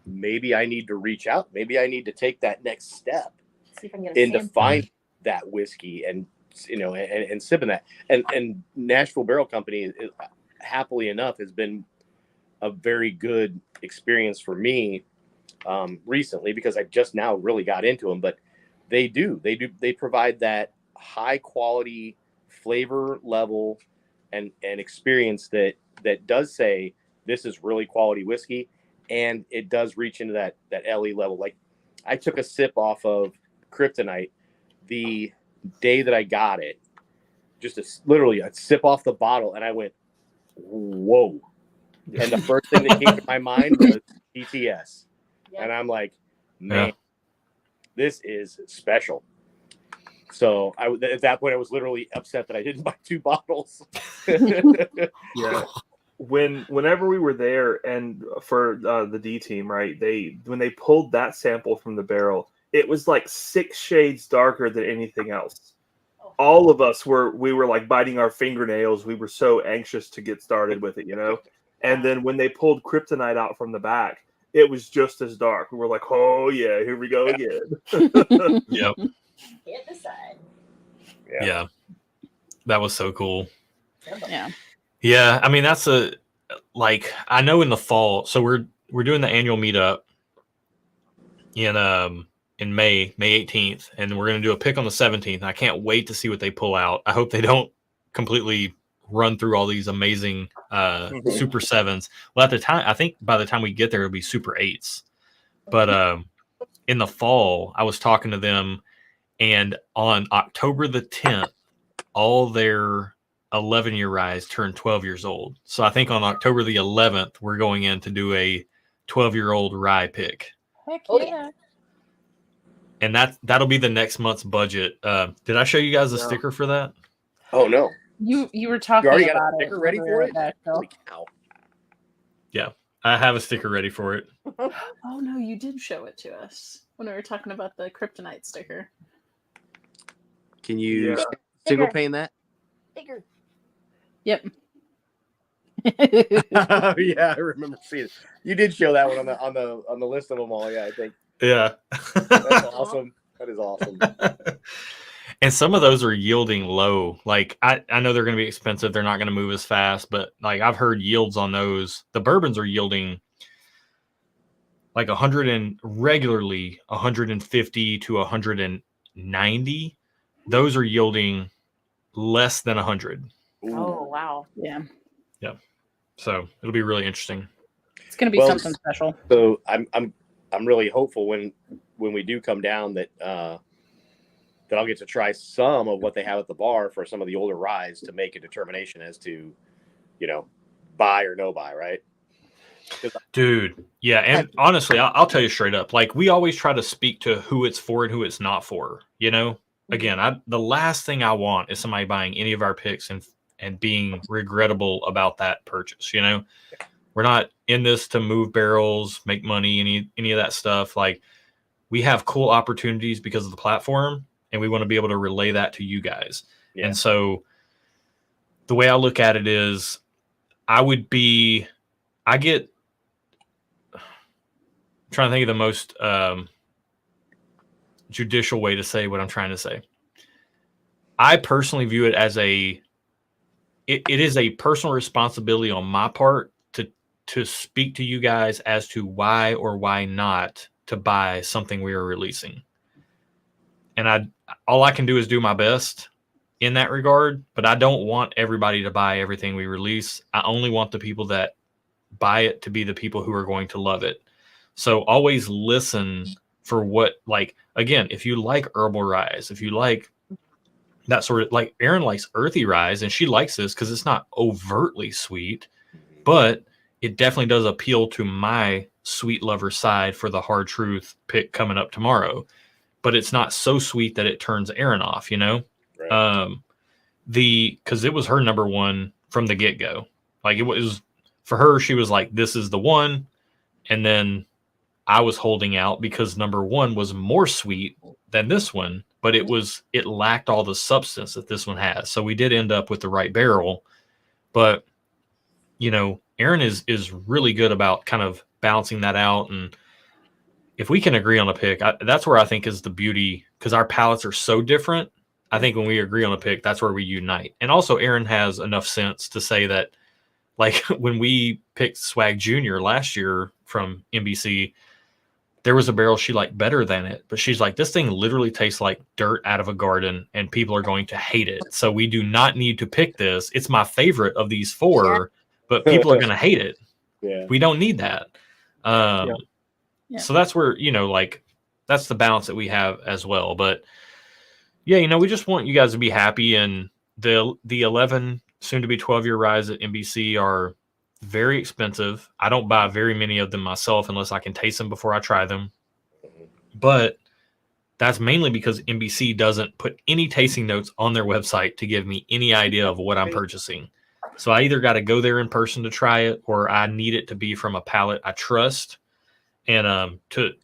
maybe I need to reach out. Maybe I need to take that next step See if I can get a into sample. find that whiskey and sipping that. And Nashville Barrel Company, happily enough, has been a very good experience for me recently because I just now really got into them. But they provide that high quality flavor level and experience that does say this is really quality whiskey, and it does reach into that LE level. Like, I took a sip off of Kryptonite the day that I got it, just literally a sip off the bottle, and I went, whoa. And the first thing that came to my mind was PTS. Yeah. And I'm like, man, this is special. So at that point, I was literally upset that I didn't buy 2 bottles. Yeah. Whenever we were there and for the D team, right, when they pulled that sample from the barrel, it was like 6 shades darker than anything else. All of us we were like biting our fingernails. We were so anxious to get started with it, And then when they pulled Kryptonite out from the back, it was just as dark. We were like, oh yeah, here we go again. Yep. Hit the side. Yeah. That was so cool. Yeah. Yeah. I mean, that's I know in the fall, so we're doing the annual meetup in May 18th, and we're going to do a pick on the 17th. I can't wait to see what they pull out. I hope they don't completely run through all these amazing Super 7s. Well, at the time, I think by the time we get there, it'll be Super 8s. But in the fall, I was talking to them, and on October the 10th, all their 11-year ryes turned 12 years old. So I think on October the 11th, we're going in to do a 12-year-old rye pick. Heck Oh, yeah. And that'll be the next month's budget. Did I show you guys a sticker for that? Oh, no. You were talking You already got a about sticker it ready when for we were it? at Nashville. Holy cow. I have a sticker ready for it. Oh no, you did show it to us when we were talking about the Kryptonite sticker. Can you Yeah. single Bigger. pane that? Bigger. Yep. Yeah, I remember seeing it. You did show that one on the list of them all. Yeah, I think Yeah. that's awesome. That is awesome. And some of those are yielding low. Like I know they're going to be expensive. They're not going to move as fast, but like I've heard yields on those. The bourbons are yielding like 100 and regularly 150 to 190, those are yielding less than 100. Oh wow. Yeah. So it'll be really interesting. It's going to be Well, something special. So I'm really hopeful when we do come down that that I'll get to try some of what they have at the bar for some of the older ryes to make a determination as to, buy or no buy, right? Dude, yeah, and honestly, I'll tell you straight up, like we always try to speak to who it's for and who it's not for. Again, the last thing I want is somebody buying any of our picks and being regrettable about that purchase. We're not in this to move barrels, make money, any of that stuff. Like we have cool opportunities because of the platform, and we want to be able to relay that to you guys. Yeah. And so the way I look at it is, I'm trying to think of the most judicial way to say what I'm trying to say. I personally view it as it is a personal responsibility on my part to speak to you guys as to why or why not to buy something we are releasing. And all I can do is do my best in that regard, but I don't want everybody to buy everything we release. I only want the people that buy it to be the people who are going to love it. So always listen for what, like, again, if you like herbal ryes, if you like that sort of, like Erin likes earthy ryes, and she likes this because it's not overtly sweet, but it definitely does appeal to my sweet lover side for the Hard Truth pick coming up tomorrow. But it's not so sweet that it turns Erin off, Right. Because it was her number one from the get-go. Like it was for her, she was like, this is the one. And then I was holding out because number one was more sweet than this one, but it lacked all the substance that this one has. So we did end up with the right barrel, but Erin is really good about kind of balancing that out. And if we can agree on a pick, that's where I think is the beauty, because our palates are so different. I think when we agree on a pick, that's where we unite. And also Erin has enough sense to say that, like when we picked Swag Junior last year from NBC, there was a barrel she liked better than it, but she's like, this thing literally tastes like dirt out of a garden and people are going to hate it. So we do not need to pick this. It's my favorite of these four, but people are going to hate it. Yeah. We don't need that. Yeah. So that's where, like that's the balance that we have as well. But yeah, we just want you guys to be happy. And the 11 soon to be 12-year ryes at NBC are very expensive. I don't buy very many of them myself unless I can taste them before I try them. But that's mainly because NBC doesn't put any tasting notes on their website to give me any idea of what I'm purchasing. So I either got to go there in person to try it, or I need it to be from a palate I trust. And to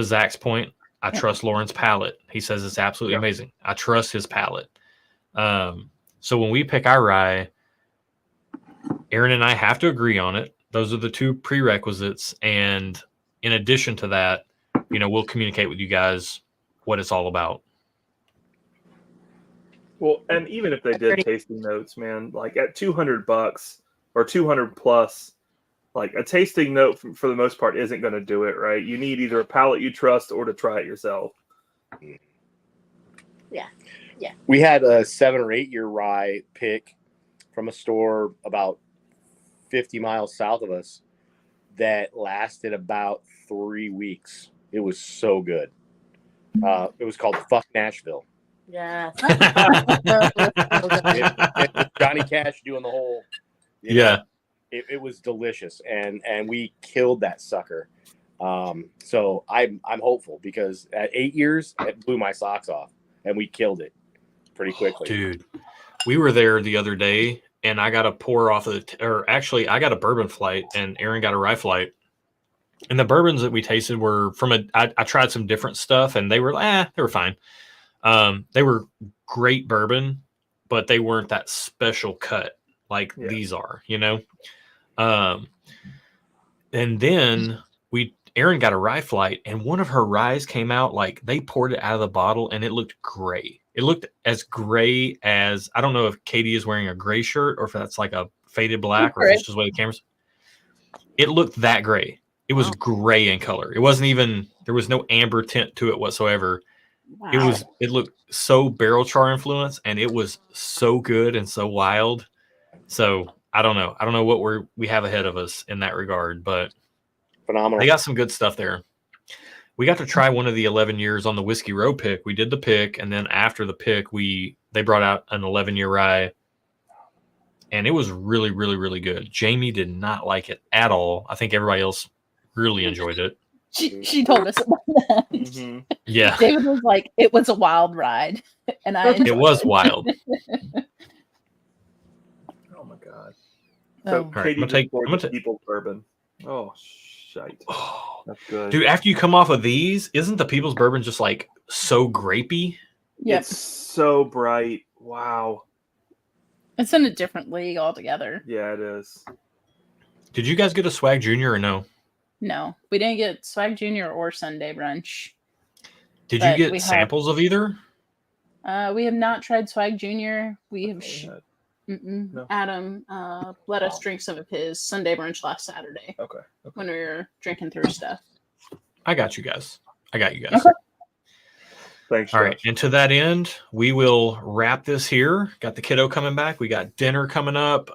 Zach's point, I trust Lauren's palate. He says it's absolutely amazing. I trust his palate. So when we pick our rye, Erin and I have to agree on it. Those are the two prerequisites. And in addition to that, we'll communicate with you guys what it's all about. Well, and even if they did tasting notes, man, like at $200 or 200 plus, like a tasting note for the most part isn't going to do it, right? You need either a palate you trust or to try it yourself. Yeah. We had a 7 or 8 year rye pick from a store about 50 miles south of us that lasted about 3 weeks. It was so good. It was called Fuck Nashville. Yeah. Johnny Cash doing the whole. It was delicious, and we killed that sucker. So I'm hopeful, because at 8 years it blew my socks off, and we killed it pretty quickly. Dude, we were there the other day, and I got a pour off of actually I got a bourbon flight, and Erin got a rye flight. And the bourbons that we tasted were from I tried some different stuff, and they were fine. They were great bourbon, but they weren't that special cut like these are, and then Erin got a rye flight, and one of her ryes came out, like they poured it out of the bottle, and it looked gray. It looked as gray as, I don't know if Katie is wearing a gray shirt or if that's like a faded black or if it's just the way the camera's. It looked that gray. It was Wow. gray in color. It wasn't even, there was no amber tint to it whatsoever. Wow. It looked so barrel char influence, and it was so good and so wild. So I don't know what we have ahead of us in that regard, but Phenomenal. they got some good stuff there. We got to try one of the 11 years on the Whiskey Row pick. We did the pick, and then after the pick, they brought out an 11-year rye, and it was really, really, really good. Jamie did not like it at all. I think everybody else really enjoyed it. She told us about that. Mm-hmm. Yeah, David was like, it was a wild ride, and I enjoyed it was wild. Oh my god. Oh. So All right, Katie I'm gonna just poured I'm the gonna People's bourbon. Oh shite. That's good. Dude, after you come off of these, isn't the People's Bourbon just like so grapey? Yep. It's so bright. Wow. It's in a different league altogether. Yeah, it is. Did you guys get a Swag Junior or no? No, we didn't get Swag Junior or Sunday Brunch. Did But you we get have- samples of either? We have not tried Swag Junior. We have No. Adam let us drink some of his Sunday Brunch last Saturday Okay. when we were drinking through stuff. I got you guys. Okay. Thanks. All right. Josh. And to that end, we will wrap this here. Got the kiddo coming back. We got dinner coming up.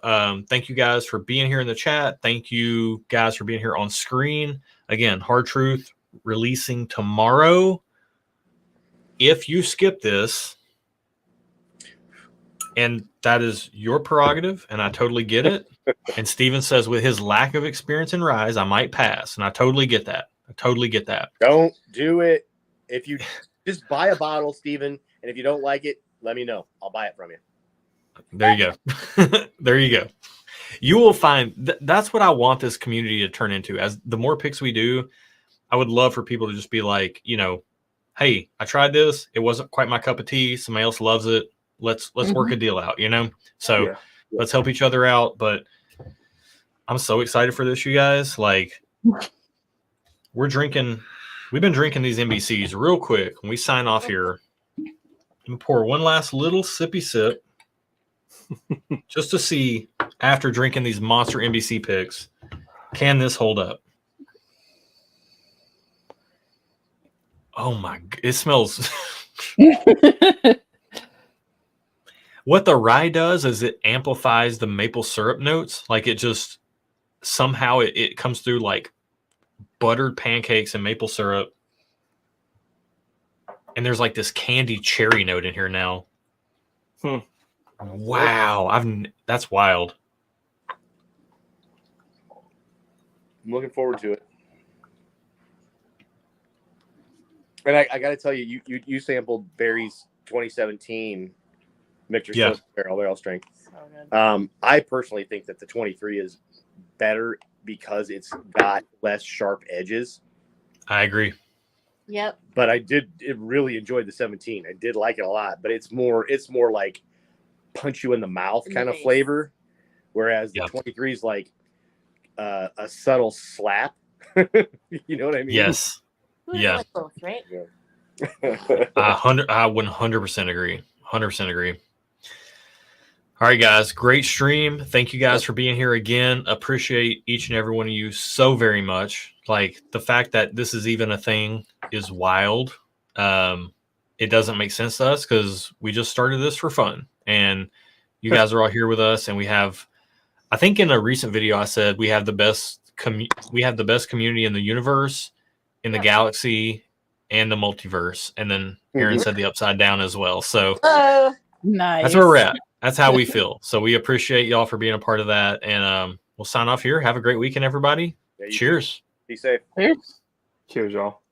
Thank you guys for being here in the chat. Thank you guys for being here on screen. Again, Hard Truth releasing tomorrow. If you skip this, and that is your prerogative, and I totally get it. And Steven says, with his lack of experience in Rise, I might pass. And I totally get that. I totally get that. Don't do it. If you just buy a bottle, Steven, and if you don't like it, let me know. I'll buy it from you. There you go. There you go. You will find that's what I want this community to turn into. As the more picks we do, I would love for people to just be like, hey, I tried this. It wasn't quite my cup of tea. Somebody else loves it. Let's work a deal out, So Yeah. let's help each other out. But I'm so excited for this, you guys. Like, we've been drinking these NBCs real quick. When we sign off here, and pour one last little sippy sip just to see, after drinking these monster NBC picks, can this hold up? Oh my, it smells. What the rye does is it amplifies the maple syrup notes. Like, it just somehow it comes through like buttered pancakes and maple syrup. And there's like this candy cherry note in here now. Wow. That's wild. I'm looking forward to it. And I got to tell you, you sampled Barry's 2017 Mixer Yeah. barrel strength. So good. I personally think that the 23 is better because it's got less sharp edges. I agree. Yep. But I really enjoyed the 17. I did like it a lot, but it's more like punch you in the mouth In the kind of face. flavor, whereas Yeah. the 23 is like a subtle slap. You know what I mean? Yes. We Yeah. like both, right? I 100% agree. 100% agree. All right, guys. Great stream. Thank you guys for being here again. Appreciate each and every one of you so very much. Like, the fact that this is even a thing is wild. It doesn't make sense to us because we just started this for fun. And you guys are all here with us. And we have, I think in a recent video, I said we have the best community in the universe, in the galaxy, and the multiverse. And then Aaron said the upside down as well. So Oh, Nice. that's where we're at. That's how we feel. So we appreciate y'all for being a part of that. And we'll sign off here. Have a great weekend, everybody. Yeah, you Cheers. be safe. Cheers. Cheers, y'all.